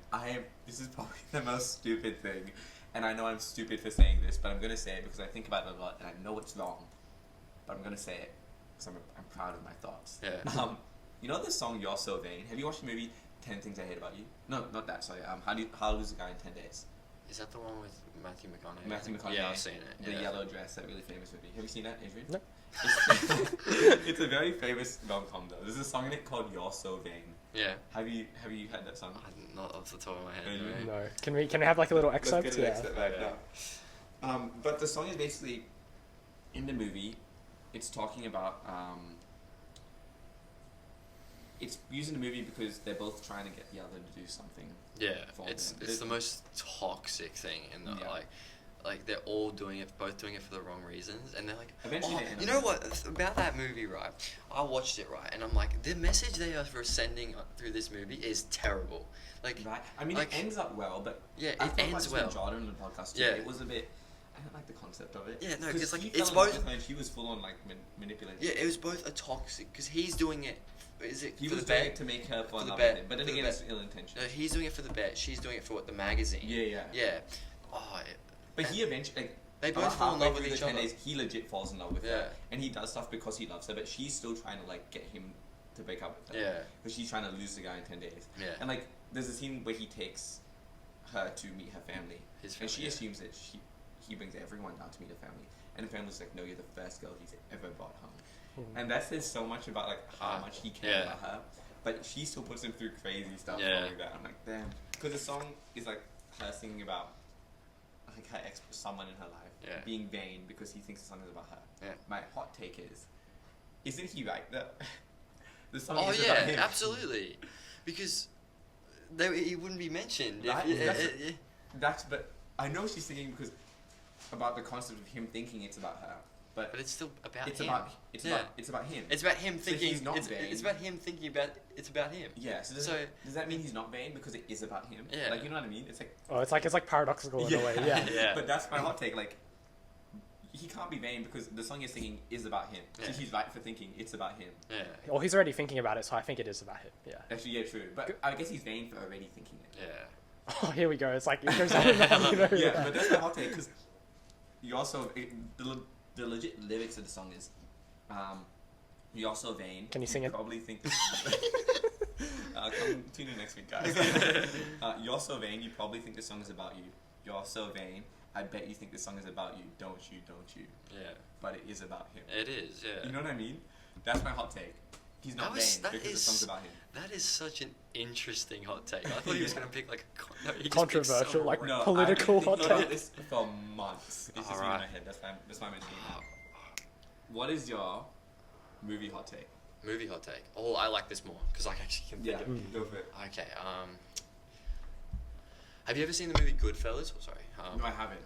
this is probably the most stupid thing, and I know I'm stupid for saying this, but I'm going to say it because I think about it a lot, and I know it's wrong, but I'm going to say it because I'm proud of my thoughts. Yeah. You know the song You're So Vain? Have you watched the movie 10 Things I Hate About You? No, not that, sorry. How to Lose a Guy in 10 Days? Is that the one with Matthew McConaughey? Matthew McConaughey. Yeah, I've seen it. The Yeah. yellow dress, that really famous movie. Have you seen that, Adrian? No. It's a very famous rom-com though. There's a song in it called You're So Vain. Yeah. Have you heard that song? Not off the top of my head. Anyway. No. no. Can we have like a little Let's excerpt? get an Yeah. excerpt right Yeah. now. But the song is basically, in the movie, it's talking about, it's used in the movie because they're both trying to get the other to do something. Yeah, For it's them. the most toxic thing in the Yeah. like they're all doing it, both doing it for the wrong reasons, and they're like, Eventually oh, they end you up know in what about that movie, right? I watched it, right, and I'm like, the message they are sending through this movie is terrible. Like, Right? I mean, like, it ends up well, but yeah, I it thought ends about this well. with Jordan in the podcast too. Yeah. It was a bit. I don't like the concept of it. Yeah, no, 'cause, like, he it's fell in love both- with her and she was full on like manipulating. Yeah, it was both a toxic because he's doing it. Is it He for was the doing bet? it to make her fall For in the love bet. with him, but then For the again, it's bet. ill intention. No, he's doing it for the bet. She's doing it for what, the magazine. Yeah. Yeah. Oh, But he eventually, like, they about both fall in halfway love with through each the 10 other. days, he legit falls in love with Yeah. her, and he does stuff because he loves her, but she's still trying to like get him to break up with her. Yeah. Because she's trying to lose the guy in 10 days. Yeah. And like, there's a scene where he takes her to meet her family, His and family, she yeah. assumes that he brings everyone down to meet her family, and the family's like, no, you're the first girl he's ever brought home. And that says so much about like how much he cares Yeah. about her, but she still puts him through crazy stuff. Yeah. Like that. I'm like, damn, because the song is like her singing about like her ex, someone in her life, Yeah. being vain because he thinks the song is about her. Yeah. My hot take is, isn't he right that the song Oh is about yeah, him? absolutely. Because he wouldn't be mentioned. Right? If, That's but I know she's singing because about the concept of him thinking it's about her, but but it's still about it's him. about Yeah. it's about him. It's about him So thinking. he's not it's, vain. it's about him thinking about. It's about him. Yeah. So does that mean he's not vain because it is about him? Yeah. Like, you know what I mean? It's like Oh, it's like paradoxical in a way. Yeah. Yeah. But that's my hot take. Like, he can't be vain because the song you're singing is about him. So Yeah. he's right for thinking it's about him. Yeah. Well, he's already thinking about it, so I think it is about him. Yeah. Actually, yeah, true. But I guess he's vain for already thinking it. Yeah. Oh, here we go. It's like it goes on and on. You know? Yeah, but that's my hot take because you also the legit lyrics of the song is, you're also vain. Can you sing it? Probably think. Come tune in next week, guys. You're so vain. You probably think the song is about you. You're so vain. I bet you think the song is about you. Don't you? Don't you? Yeah. But it is about him. It is. Yeah. You know what I mean? That's my hot take. He's not vain because the song's about him. That is such an interesting hot take. I thought he was gonna pick like a no, he just picked Controversial, some like random- No, political I've been hot thinking about take. this for months. It's just been in Alright. my head. That's why I'm mentioning it now. What is your movie hot take? movie hot take. Oh, I like this more because I actually can think of. go for it. Okay. Have you ever seen the movie Goodfellas? Oh, sorry. No, I haven't.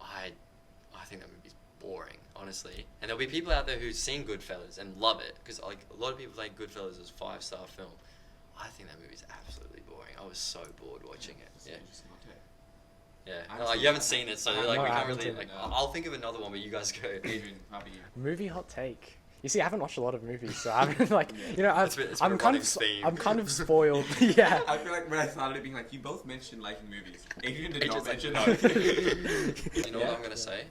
I think that movie's boring, honestly. And there'll be people out there who've seen Goodfellas and love it because like a lot of people think Goodfellas is a 5-star film. I think that movie's absolutely boring. I was so bored watching it. That's Yeah. an interesting hot take. Yeah. I No, haven't you haven't seen seen that. it, so I haven't. like No, we I can't haven't really. seen Like, it, no. I'll think of another one, but you guys go. Adrian, how about you? Movie hot take. You see, I haven't watched a lot of movies, so I haven't like Yeah. you know It's been a I'm kind running of theme. I'm kind of spoiled. Yeah. I feel like when I started it being like, you both mentioned liking movies. Adrian did Adrian's not like, mention You know Yeah. what I'm gonna say?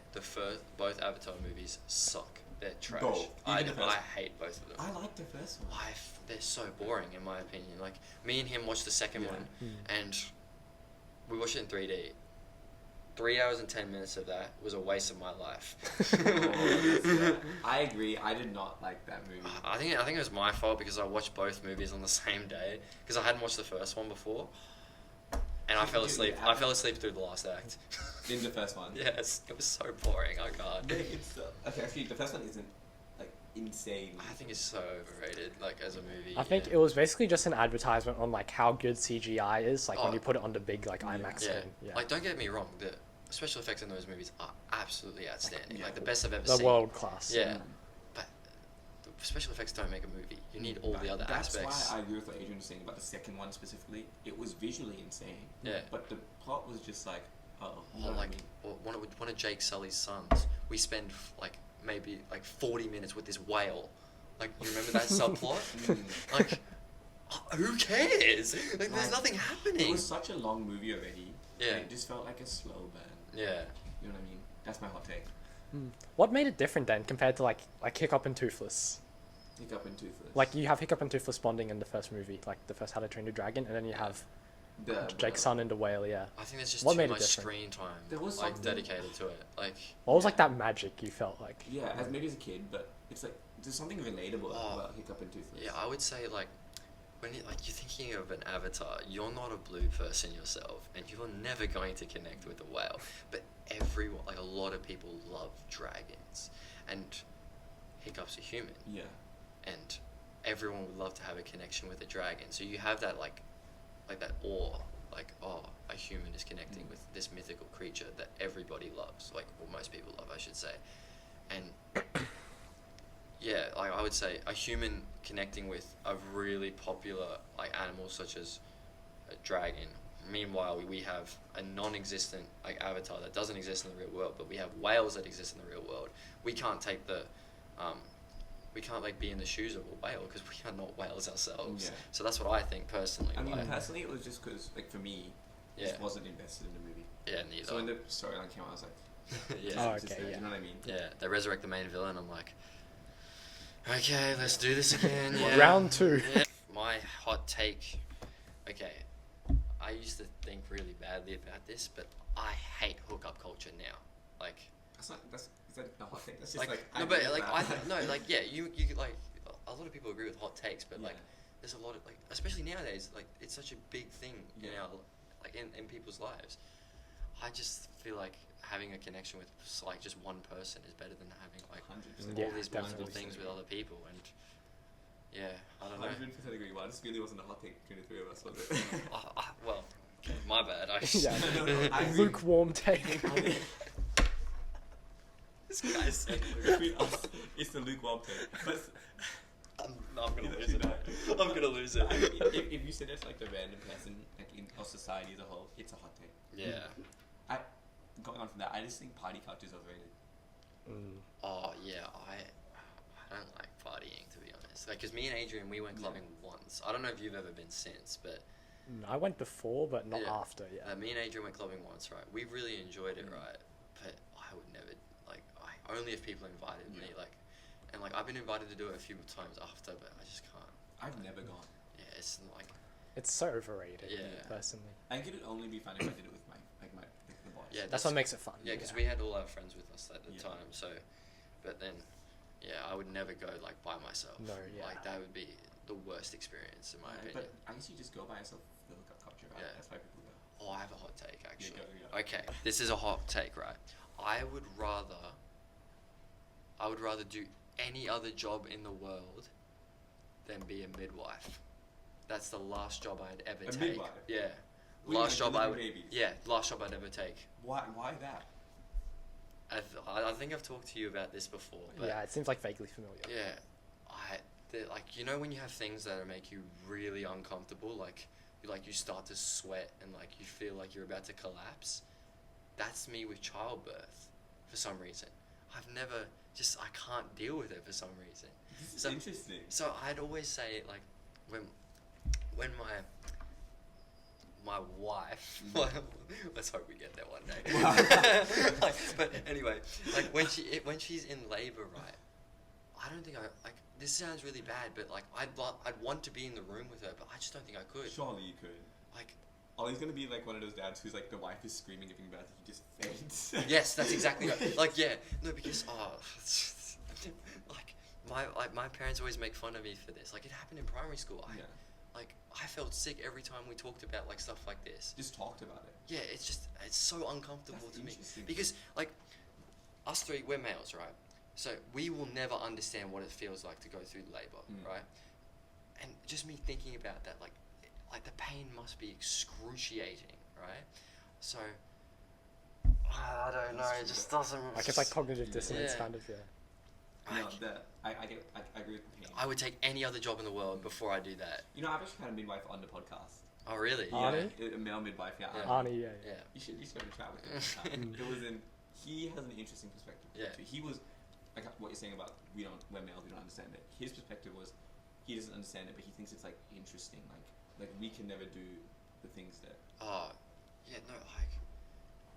Both Avatar movies suck. they're trash. Both. I Even the first hate both of them. I like the first one. They're so boring in my opinion. Like me and him watched the second one, and we watched it in 3D. 3 hours and 10 minutes of that was a waste of my life. I agree. I did not like that movie. I think it was my fault because I watched both movies on the same day because I hadn't watched the first one before, and I fell asleep. I fell asleep through the last act. In the first one. Yes, it was so boring. I can't. Okay, actually, the first one isn't like insane. I think it's so overrated, like as a movie. I think it was basically just an advertisement on like how good CGI is, like when Oh. you put it on the big like IMAX screen. Yeah. Like don't get me wrong, the special effects in those movies are absolutely outstanding. Yeah. Like the best I've ever The seen. world class. Yeah, but the special effects don't make a movie. You need all the other That's aspects. why I agree with what Adrian was saying about the second one specifically. It was visually insane. Yeah. But the plot was just like, you know Or what I like mean? one of Jake Sully's sons. We spend like maybe like 40 minutes with this whale. Like you remember that subplot? Like who cares? Like there's nothing happening. It was such a long movie already. Yeah. It just felt like a slow burn. Yeah. You know what I mean? That's my hot take. What made it different then compared to like Hiccup and Toothless? Hiccup and Toothless. Like you have Hiccup and Toothless bonding in the first movie, like the first How to Train Your Dragon, and then you have Jake's son and the whale. Yeah. I think there's just What too made it much different? screen time There was like something- dedicated to it. Like What was like that magic you felt like? Yeah, as maybe as a kid, but it's like there's something relatable about Hiccup and Toothless. yeah, I would say like when you're thinking of an avatar, you're not a blue person yourself, and you're never going to connect with a whale. But everyone, like a lot of people, love dragons, and Hiccup's a human, Yeah. and everyone would love to have a connection with a dragon. So you have that like that awe, like a human is connecting with this mythical creature that everybody loves, like or most people love, I should say, and. Yeah, like I would say a human connecting with a really popular like animal such as a dragon. Meanwhile, we have a non-existent like avatar that doesn't exist in the real world, but we have whales that exist in the real world. We can't take the, we can't like be in the shoes of a whale because we are not whales ourselves. Yeah. So that's what I think personally. I mean, why- personally, it was just because, like, for me, Yeah. just wasn't invested in the movie. Yeah, neither. So when the storyline came out, I was like, yeah. Oh, this is okay, there, yeah. you know what I mean? Yeah, they resurrect the main villain. I'm like, okay, let's do this again. Yeah. Round 2. Yeah. My hot take. Okay, I used to think really badly about this, but I hate hookup culture now. Like, Is that a hot take? That's just like, like, no, I but agree like, with I that. no, like, yeah, you like, a lot of people agree with hot takes, but like, there's a lot of like, especially nowadays, like, it's such a big thing in our, like, in people's lives. I just feel like having a connection with like just one person is better than having like 100%. all Yeah, these multiple definitely. things with other people, and yeah, I don't know. 100% agree. Well, this really wasn't a hot take between the three of us, was it? Well, okay, my bad. Yeah. I agree. Lukewarm take. This guy's so Between us, it's the lukewarm take. But I'm gonna He's lose it. actually I'm gonna lose it. I mean, if you said it's like the random person, like in our society as a whole, it's a hot take. Yeah. Going on from that, I just think party culture is overrated. Oh yeah, I don't like partying, to be honest. Like, cause me and Adrian, we went clubbing once. I don't know if you've ever been since, but I went before, but not Yeah. after. Yeah. me and Adrian went clubbing once, right? We really enjoyed it, right? But I would never like. Only if people invited me, like, and like I've been invited to do it a few times after, but I just can't. I've never gone. Yeah, it's like It's so overrated. Yeah. Personally. I think it'd only be fun if I did it with the boys. yeah, That's what makes it fun. Yeah, because we had all our friends with us at the Yeah. time. So, but then, yeah, I would never go like by myself. No, yeah. Like that would be the worst experience in my opinion. But I guess you just go by yourself for the hookup culture, right? Yeah. That's why people go. Oh, I have a hot take actually. go. Okay, this is a hot take, right? I would rather do any other job in the world than be a midwife. That's the last job I'd ever A take. midwife? Yeah. Were you Last like job I would. delivering babies? Yeah, last job I'd ever take. Why that? I think I've talked to you about this before. But Yeah, it seems like vaguely familiar. Yeah, like you know when you have things that make you really uncomfortable, like you start to sweat and like you feel like you're about to collapse. That's me with childbirth, for some reason. I can't deal with it for some reason. This is So- interesting. So I'd always say like when my wife, let's hope we get there one day. But anyway, like when she's in labor, right? I don't think I like. This sounds really bad, but like I'd want to be in the room with her, but I just don't think I could. Surely you could. Like, Ollie's gonna be like one of those dads who's like the wife is screaming, giving birth, and he just faints. yes, that's exactly right. Like, yeah, no, because my parents always make fun of me for this. Like, it happened in primary school. I felt sick every time we talked about like stuff like this. Just talked about it. Yeah, it's so uncomfortable That's to me interesting. because like us three, we're males, right? So we will never understand what it feels like to go through labor, right? And just me thinking about that, like the pain must be excruciating, right? So I don't know, it just doesn't. Like it's like cognitive dissonance, kind of. Yeah. No, I agree with the pain. I would take any other job in the world before I do that. You know, I've actually had a midwife on the podcast. Oh really? Arnie? Yeah, a male midwife. Yeah. Arnie, yeah. You should have a chat with him. He has an interesting perspective. Yeah. Too. He was like what you're saying about we're males, we don't understand it. His perspective was he doesn't understand it, but he thinks it's like interesting. Like we can never do the things that. Oh, yeah. No, like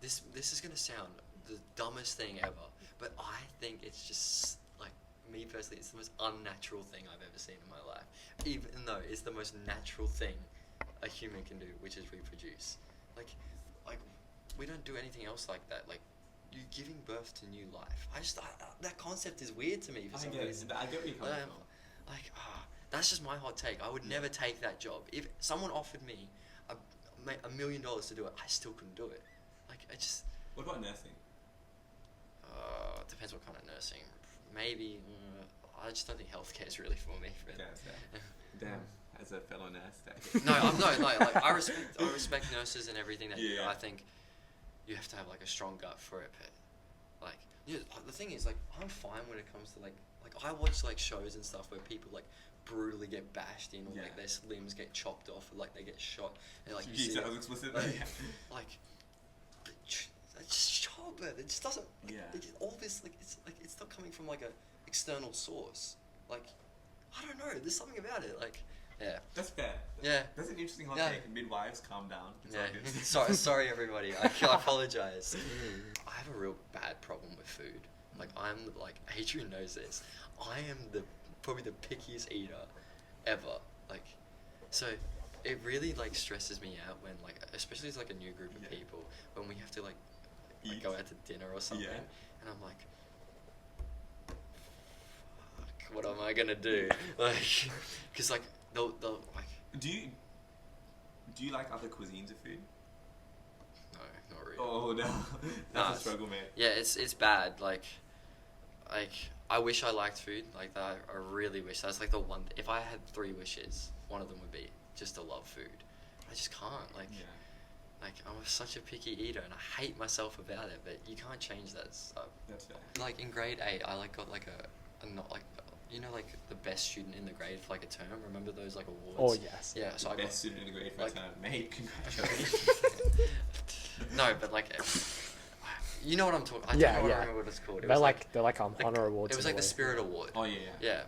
this is gonna sound the dumbest thing ever, but I think it's just like me personally, it's the most unnatural thing I've ever seen in my life. Even though it's the most natural thing a human can do, which is reproduce. Like we don't do anything else like that. Like you giving birth to new life. That concept is weird to me for some reason. I get where you're coming from. Like that's just my hot take. I would never take that job. If someone offered me $1 million to do it, I still couldn't do it. Like I just. What about nursing? It depends what kind of nursing. Maybe I just don't think healthcare is really for me. Damn, as a fellow nurse. Like I respect nurses and everything that you do. I think you have to have like a strong gut for it. But like, the thing is, like, I'm fine when it comes to like I watch like shows and stuff where people like brutally get bashed in, or like their limbs get chopped off, or like they get shot, and like you see, that was explicit. Like just chop it. It just doesn't. All this it's not coming from like a external source. Like I don't know. There's something about it. Like that's fair. That's an interesting hot take. Midwives, calm down. It's sorry everybody. I apologize. I have a real bad problem with food. Like Adrian knows this. I am probably the pickiest eater ever. Like so. It really like stresses me out when like, especially as like a new group of people, when we have to like go out to dinner or something, and I'm like, fuck, what am I gonna do? Like, because like they'll like. Do you like other cuisines of food? No, not really. Oh no, that's a struggle, man. Yeah, it's bad. Like I wish I liked food like that. I really wish. That's like the one. If I had 3 wishes, one of them would be just to love food. I just can't. Like I'm such a picky eater, and I hate myself about it. But you can't change that stuff. That's fair. Like in grade 8, I like got like a not like like the best student in the grade for like a term. Remember those like awards? Oh yes. Yeah. So I got best student in the grade for a term, mate. Congratulations. No, but like. You know what I'm talking. I don't remember what it's called. They're like honor awards. It was like the Spirit Award. Oh yeah. Yeah,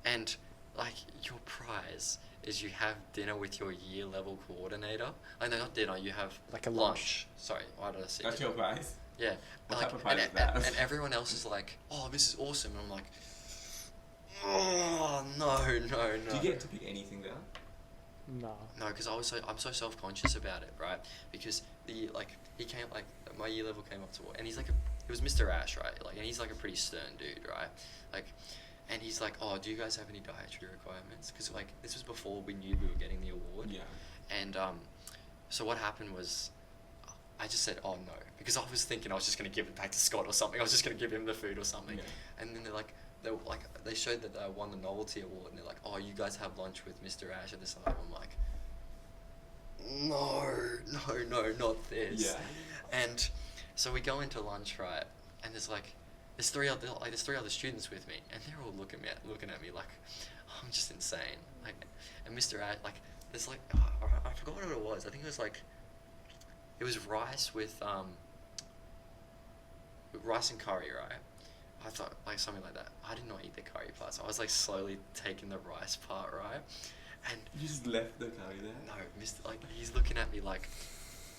and like your prize is you have dinner with your year level coordinator. No, not dinner. You have like a lunch. Sorry, why did I say? That's your prize. Yeah. What type of prize is that? And everyone else is like, "Oh, this is awesome," and I'm like, "Oh no." Do you get to pick anything there? No. No, because I'm so self conscious about it, right? Because he came like my year level came up to and he's like it was Mr. Ash, right? Like, and he's like a pretty stern dude, right? Like, and he's like, "Oh, do you guys have any dietary requirements?" Because like this was before we knew we were getting the award. Yeah. And so what happened was, I just said, "Oh no," because I was thinking I was just gonna give it back to Scott or something. I was just gonna give him the food or something. Yeah. And then they showed that I won the novelty award, and they're like, "Oh, you guys have lunch with Mr. Ash at this time." I'm like, no, not this. Yeah. And so we go into lunch, right? And there's 3 other students with me, and they're all looking at me like I'm just insane. Like, and Mr. Ash, like, there's like I forgot what it was. I think it was rice with rice and curry, right? I thought like something like that. I did not eat the curry part, so I was like slowly taking the rice part, right? And you just left the curry there? No, he's looking at me like,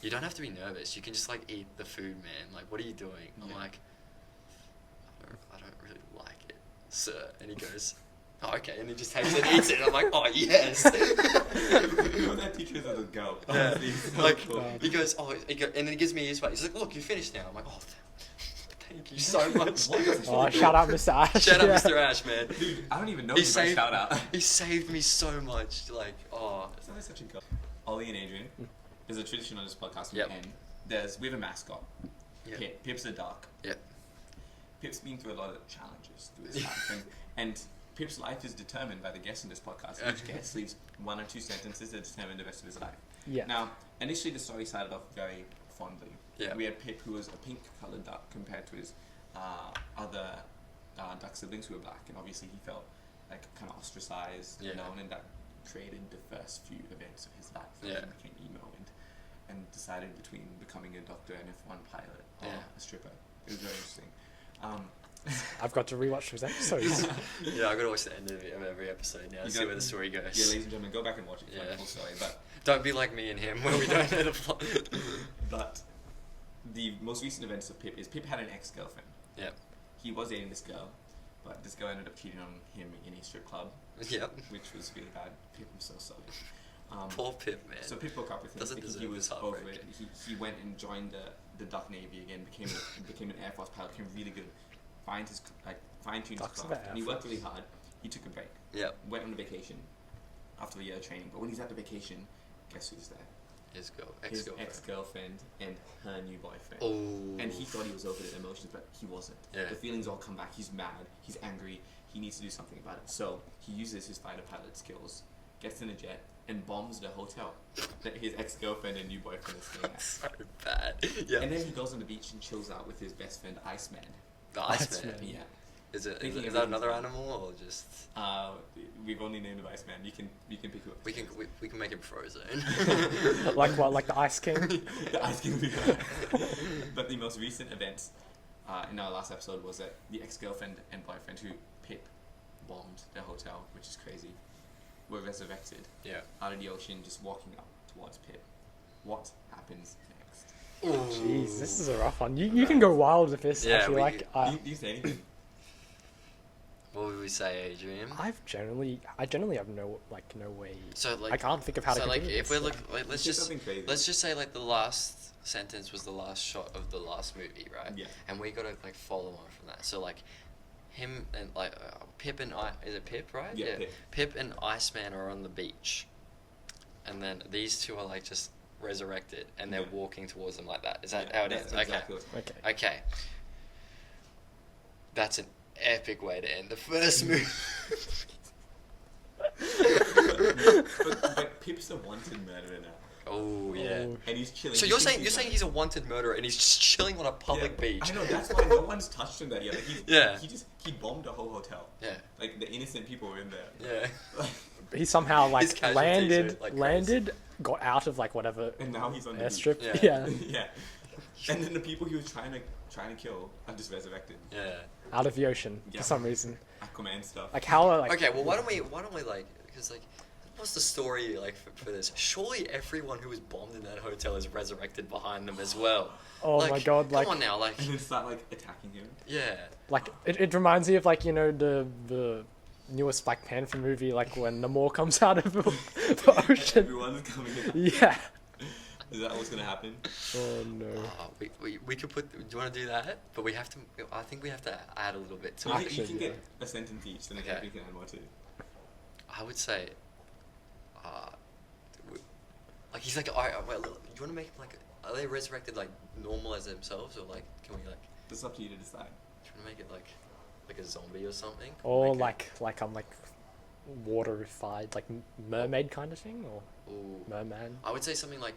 you don't have to be nervous. You can just like eat the food, man. Like, what are you doing? Yeah. I'm like, I don't really like it. sir, and he goes, oh, okay, and he just takes it and eats it, and I'm like, oh, yes. That teacher is a go. Yeah. So Like, cool. he goes, oh, and then he gives me his face. He's like, look, you finished now. I'm like, oh, thank you so much. Oh, shout out Mr. Ash. Shout out Yeah. Mr. Ash, man. Dude, I don't even know He if I saved, shout out. he saved me so much. Like, oh. That's always such a go. Ollie and Adrian, there's a tradition on this podcast. Yep. And we have a mascot. Yep. Pip. Pip's a duck. Yep. Pip's been through a lot of challenges through his life, and Pip's life is determined by the guests in this podcast. Each guest leaves 1 or 2 sentences that determine the rest of his life. Yeah. Now, initially the story started off very fondly. Yeah. We had Pip, who was a pink-colored duck, compared to his other duck siblings who were black, and obviously he felt like kind of ostracized, Yeah. and that created the first few events of his life. Yeah. He became emo and decided between becoming a doctor and F1 pilot or Yeah. a stripper. It was very interesting. I've got to rewatch those episodes. Yeah, I gotta watch the end of every episode now. You See got- where the story goes. Yeah, ladies and gentlemen, go back and watch it for Yeah. the full story. Don't be like me and him where we don't know the plot. But the most recent events of Pip is Pip had an ex-girlfriend. Yep. He was dating this girl, but this girl ended up cheating on him in a strip club, Yep. which was really bad. Pip, I'm so sorry. Poor Pip, man. So Pip broke up with him Doesn't because he deserve was this over heartbreak. it. He went and joined the Duck Navy again, became an Air Force pilot, became really good, fine-tuned his Ducks craft, are the and he Air worked really hard. He took a break, Yep. went on a vacation after a year of training. But when he's at the vacation, guess who's there? His His ex-girlfriend. ex-girlfriend and her new boyfriend. Oh. And he thought he was over the emotions, but he wasn't. Yeah. The feelings all come back. He's mad. He's angry. He needs to do something about it. So he uses his fighter pilot skills, gets in a jet, and bombs the hotel that his ex-girlfriend and new boyfriend is staying at. So bad. Yeah. And then he goes on the beach and chills out with his best friend, Iceman. The Iceman. Iceman. Yeah. Is Thinking that everything's another fine. animal or just We've only named him Iceman. You can pick who. we can make him Frozone. Like what? Like the Ice King? The Ice King. But the most recent events in our last episode was that the ex-girlfriend and boyfriend who Pip bombed the hotel, which is crazy, were resurrected Yeah. out of the ocean, just walking up towards Pip. What happens next? Jeez, this is a rough one. You can go wild with this. Yeah, I feel we- like Do you say anything? What would we say, Adrian? I generally have no way. So like I can't think of how to. so like continue if this. we're look like let's Say just something crazy. let's just say like the last sentence was the last shot of the last movie, right? Yeah. And we gotta like follow on from that. So like him and like Pip and is it Pip, right? Yeah, Pip. And Iceman are on the beach, and then these two are like just resurrected, and they're Yeah. walking towards them like that. Is that Yeah, how it that's ends? exactly what- Okay. Okay. That's an epic way to end the first movie. but Pip's a wanted murderer now, Oh yeah. Oh, and he's chilling. So He you're thinks saying he's a wanted murderer and he's just chilling on a public Yeah, beach. I know, that's why no one's touched him that yet. Like Yeah. He bombed a whole hotel. Yeah. Like the innocent people were in there. Yeah. he somehow His like casualties are, like, landed, got out of like whatever And now he's on the airstrip. Yeah. Yeah. Yeah. And then the people he was trying to kill are just resurrected. Yeah. Out of the ocean Yeah. for some reason. Aquaman stuff. Like how like Okay, well why don't we like because like what's the story like for this? Surely everyone who was bombed in that hotel is resurrected behind them as well. oh like, my god, like come on now, like And then start like attacking him. yeah. it reminds me of like the newest Black Panther movie, like when Namor comes out of the ocean. Everyone's coming in. Yeah. Is that what's gonna happen? Oh no. We could put. Do you want to do that? But we have to. I think we have to add a little bit to So it. you Actually, can yeah. get a sentence each, then Okay. you can add more too. I would say. Like he's like, alright. Well, do you want to make him like? Are they resurrected like normal as themselves, or like can we like? It's up to you to decide. Do you want to make it like a zombie or something? Or Make it- like waterified, like mermaid kind of thing, or Ooh. merman. I would say something like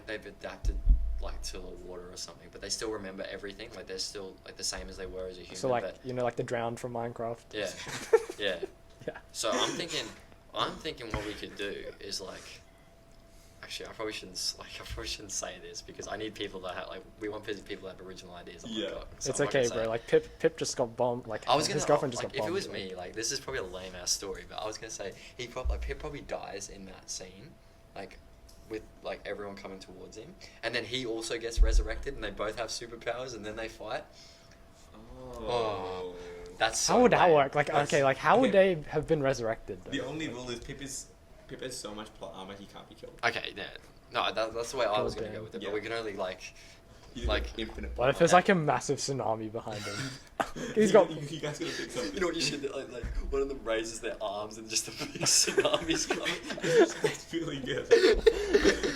they've adapted like to the water or something, but they still remember everything. Like they're still like the same as they were as a human. So like but like the drowned from Minecraft. yeah, yeah. Yeah. So I'm thinking what we could do is like. Actually, I probably shouldn't say this because I need people that have like we want people that have original ideas. Yeah. So It's I'm not okay, gonna bro. say- Like Pip just got bombed. Like I was gonna his girlfriend just like got if bombed. it was me, like this is probably a lame ass story, but I was gonna say Pip probably dies in that scene, like with like everyone coming towards him, and then he also gets resurrected, and they both have superpowers, and then they fight. Oh. That's so How would that lame. work? Like, okay, like how would they have been resurrected? Though? The only rule is Pip has so much plot armor he can't be killed. Okay, yeah. No, that's the way I was gonna Goddamn. go with it. Yeah. But we can only like He's Like, infinite. What if there's like a massive tsunami behind him? He's You got. guys gotta pick something. you know what you should do? Like one of them raises their arms and just a big tsunami's coming. That's really good.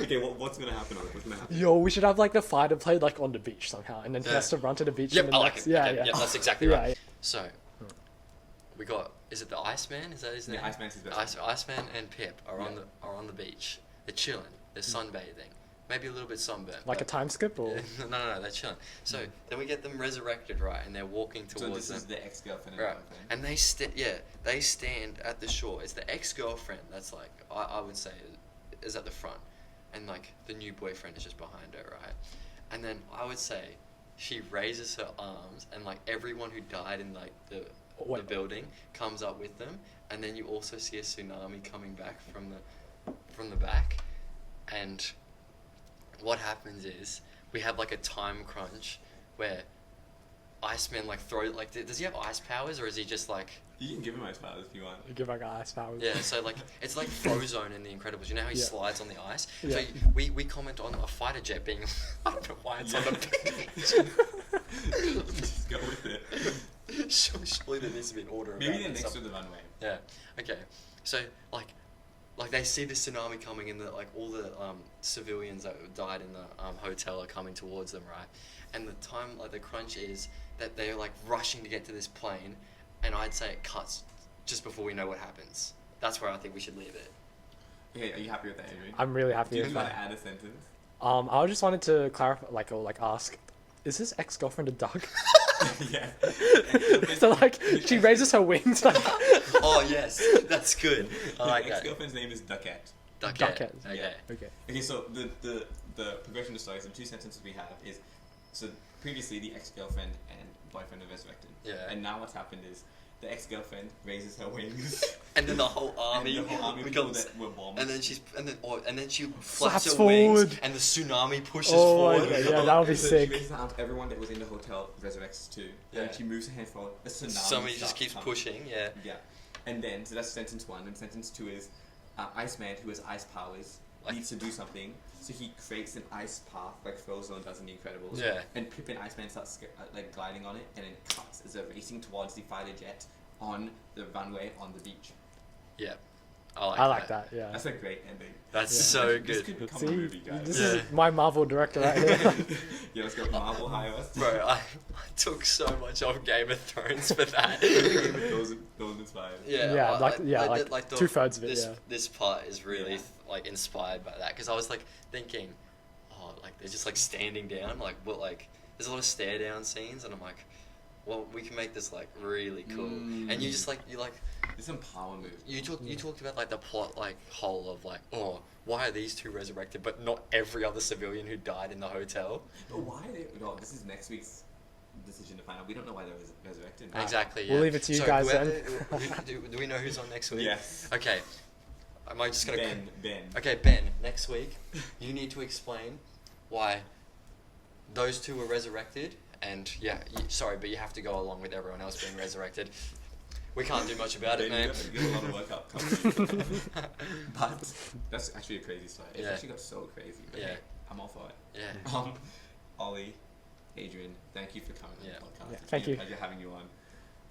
Okay, what's gonna happen? What's gonna happen? Yo, we should have like the fighter played like on the beach somehow, and then he has to run to the beach. Yep, and I then like next, it. yeah, Okay, yeah, yep, that's exactly yeah, right. yeah. So we got, is it the Iceman? Is that his name? Yeah, Iceman's his best. Iceman and Pip are on the beach. They're chilling. They're sunbathing. Maybe a little bit sunburned. Like a but- time skip, or no, they're chilling. So then we get them resurrected, right? And they're walking So towards this is them. the ex-girlfriend. Right. And they they stand at the shore. It's the ex-girlfriend that's like, I would say is at the front, and like the new boyfriend is just behind her, right? And then I would say she raises her arms, and like everyone who died in like the building comes up with them, and then you also see a tsunami coming back from the back, and what happens is we have like a time crunch where Iceman like does he have ice powers, or is he just like You can give him ice powers if you want. give like ice powers. yeah, so like it's like Frozone in The Incredibles. You know how he Yeah. slides on the ice? Yeah. So we comment on a fighter jet being I don't know why it's on the beach. Just go with it. Surely there needs to be an order. Maybe about they're it, next so- to the runway. Yeah. Okay. So like they see the tsunami coming, and all the civilians that died in the hotel are coming towards them, right? And the time, like the crunch is that they're like rushing to get to this plane, and I'd say it cuts just before we know what happens. That's where I think we should leave it. Okay, are you happy with that, Adrian? I'm really Do happy you with want to that. add a sentence? I just wanted to clarify, or ask, is his ex-girlfriend a duck? Yeah. So like she raises her wings like Oh yes, that's good. I like His that. ex-girlfriend's name is Duckette. Duckette. Okay. Yeah. okay. Okay, so the progression of the story, so the two sentences we have is, so previously the ex-girlfriend and boyfriend are resurrected. Yeah. And now what's happened is the ex-girlfriend raises her wings. And then the whole army, and the whole army of people becomes, that were bombed. and then she Flaps flaps her wings, forward. and the tsunami pushes Oh my forward. God, yeah, that would be So sick. She raises her arms, everyone that was in the hotel resurrects too. Yeah. And she moves her hand forward. The tsunami Somebody starts just keeps coming. pushing. Yeah. Yeah. And then, so that's sentence one. And sentence two is Iceman, who has ice powers, Like- needs to do something. So he creates an ice path like Frozone does in The Incredibles. Yeah. And Pip and Iceman starts like gliding on it, and then cuts as they're racing towards the fighter jet on the runway on the beach. Yeah. I like that. Yeah. That's a great ending. That's Yeah. so This good. could become See, a movie, guys. this Yeah. is my Marvel director right here. Yeah, let's go. Marvel hire us. Bro, I took so much off Game of Thrones for that. those inspired. Yeah, Yeah, I- like the- 2/3 of it, This yeah. this part is really Yeah. like inspired by that, because I was like thinking, oh, like they're just like standing down, like what, like there's a lot of stare down scenes, and I'm like, well, we can make this like really cool. And you just like There's some power moves. you talked about like the plot like whole of like, oh, why are these two resurrected but not every other civilian who died in the hotel? But why are they? No, this is next week's decision to find out. We don't know why they were resurrected. Exactly. Yeah. We'll leave it to you So guys whoever- then. do we know who's on next week? Yes. Okay. Am I just gonna? Ben. Okay, Ben. Next week, you need to explain why those two were resurrected, and yeah, sorry, but you have to go along with everyone else being resurrected. We can't do much about it, man. You got a lot of work up coming. But that's actually a crazy story. It's Yeah. actually got so crazy. But Yeah. hey, I'm all for it. Yeah. Ollie, Adrian, thank you for coming on Yeah. the podcast. Yeah, It's thank been you. a pleasure having you on.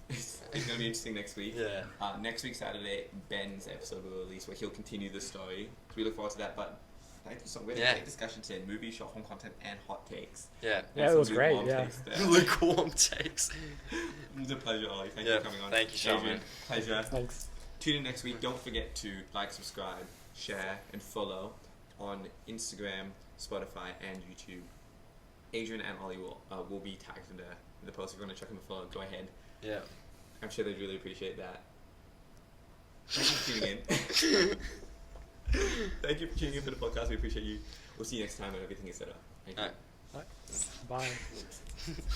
It's going to be interesting next week. Yeah. Next week, Saturday, Ben's episode will release where he'll continue the story. So we look forward to that. But thank you so much. We had a Yeah. great discussion today. Movie, short form content, and hot takes. Yeah. Yeah, And it some was great, lukewarm yeah. takes there. Lukewarm takes. It was a pleasure, Ollie. Thank you Yeah, for coming on. thank you, Shaman. Adrian, pleasure. Thanks. Tune in next week. Don't forget to like, subscribe, share, and follow on Instagram, Spotify, and YouTube. Adrian and Ollie will be tagged in the post. If you want to check them and follow, go ahead. Yeah. I'm sure they'd really appreciate that. Thank you for tuning in. Thank you for tuning in for the podcast. We appreciate you. We'll see you next time when everything is set up. Thank you. Alright. Bye.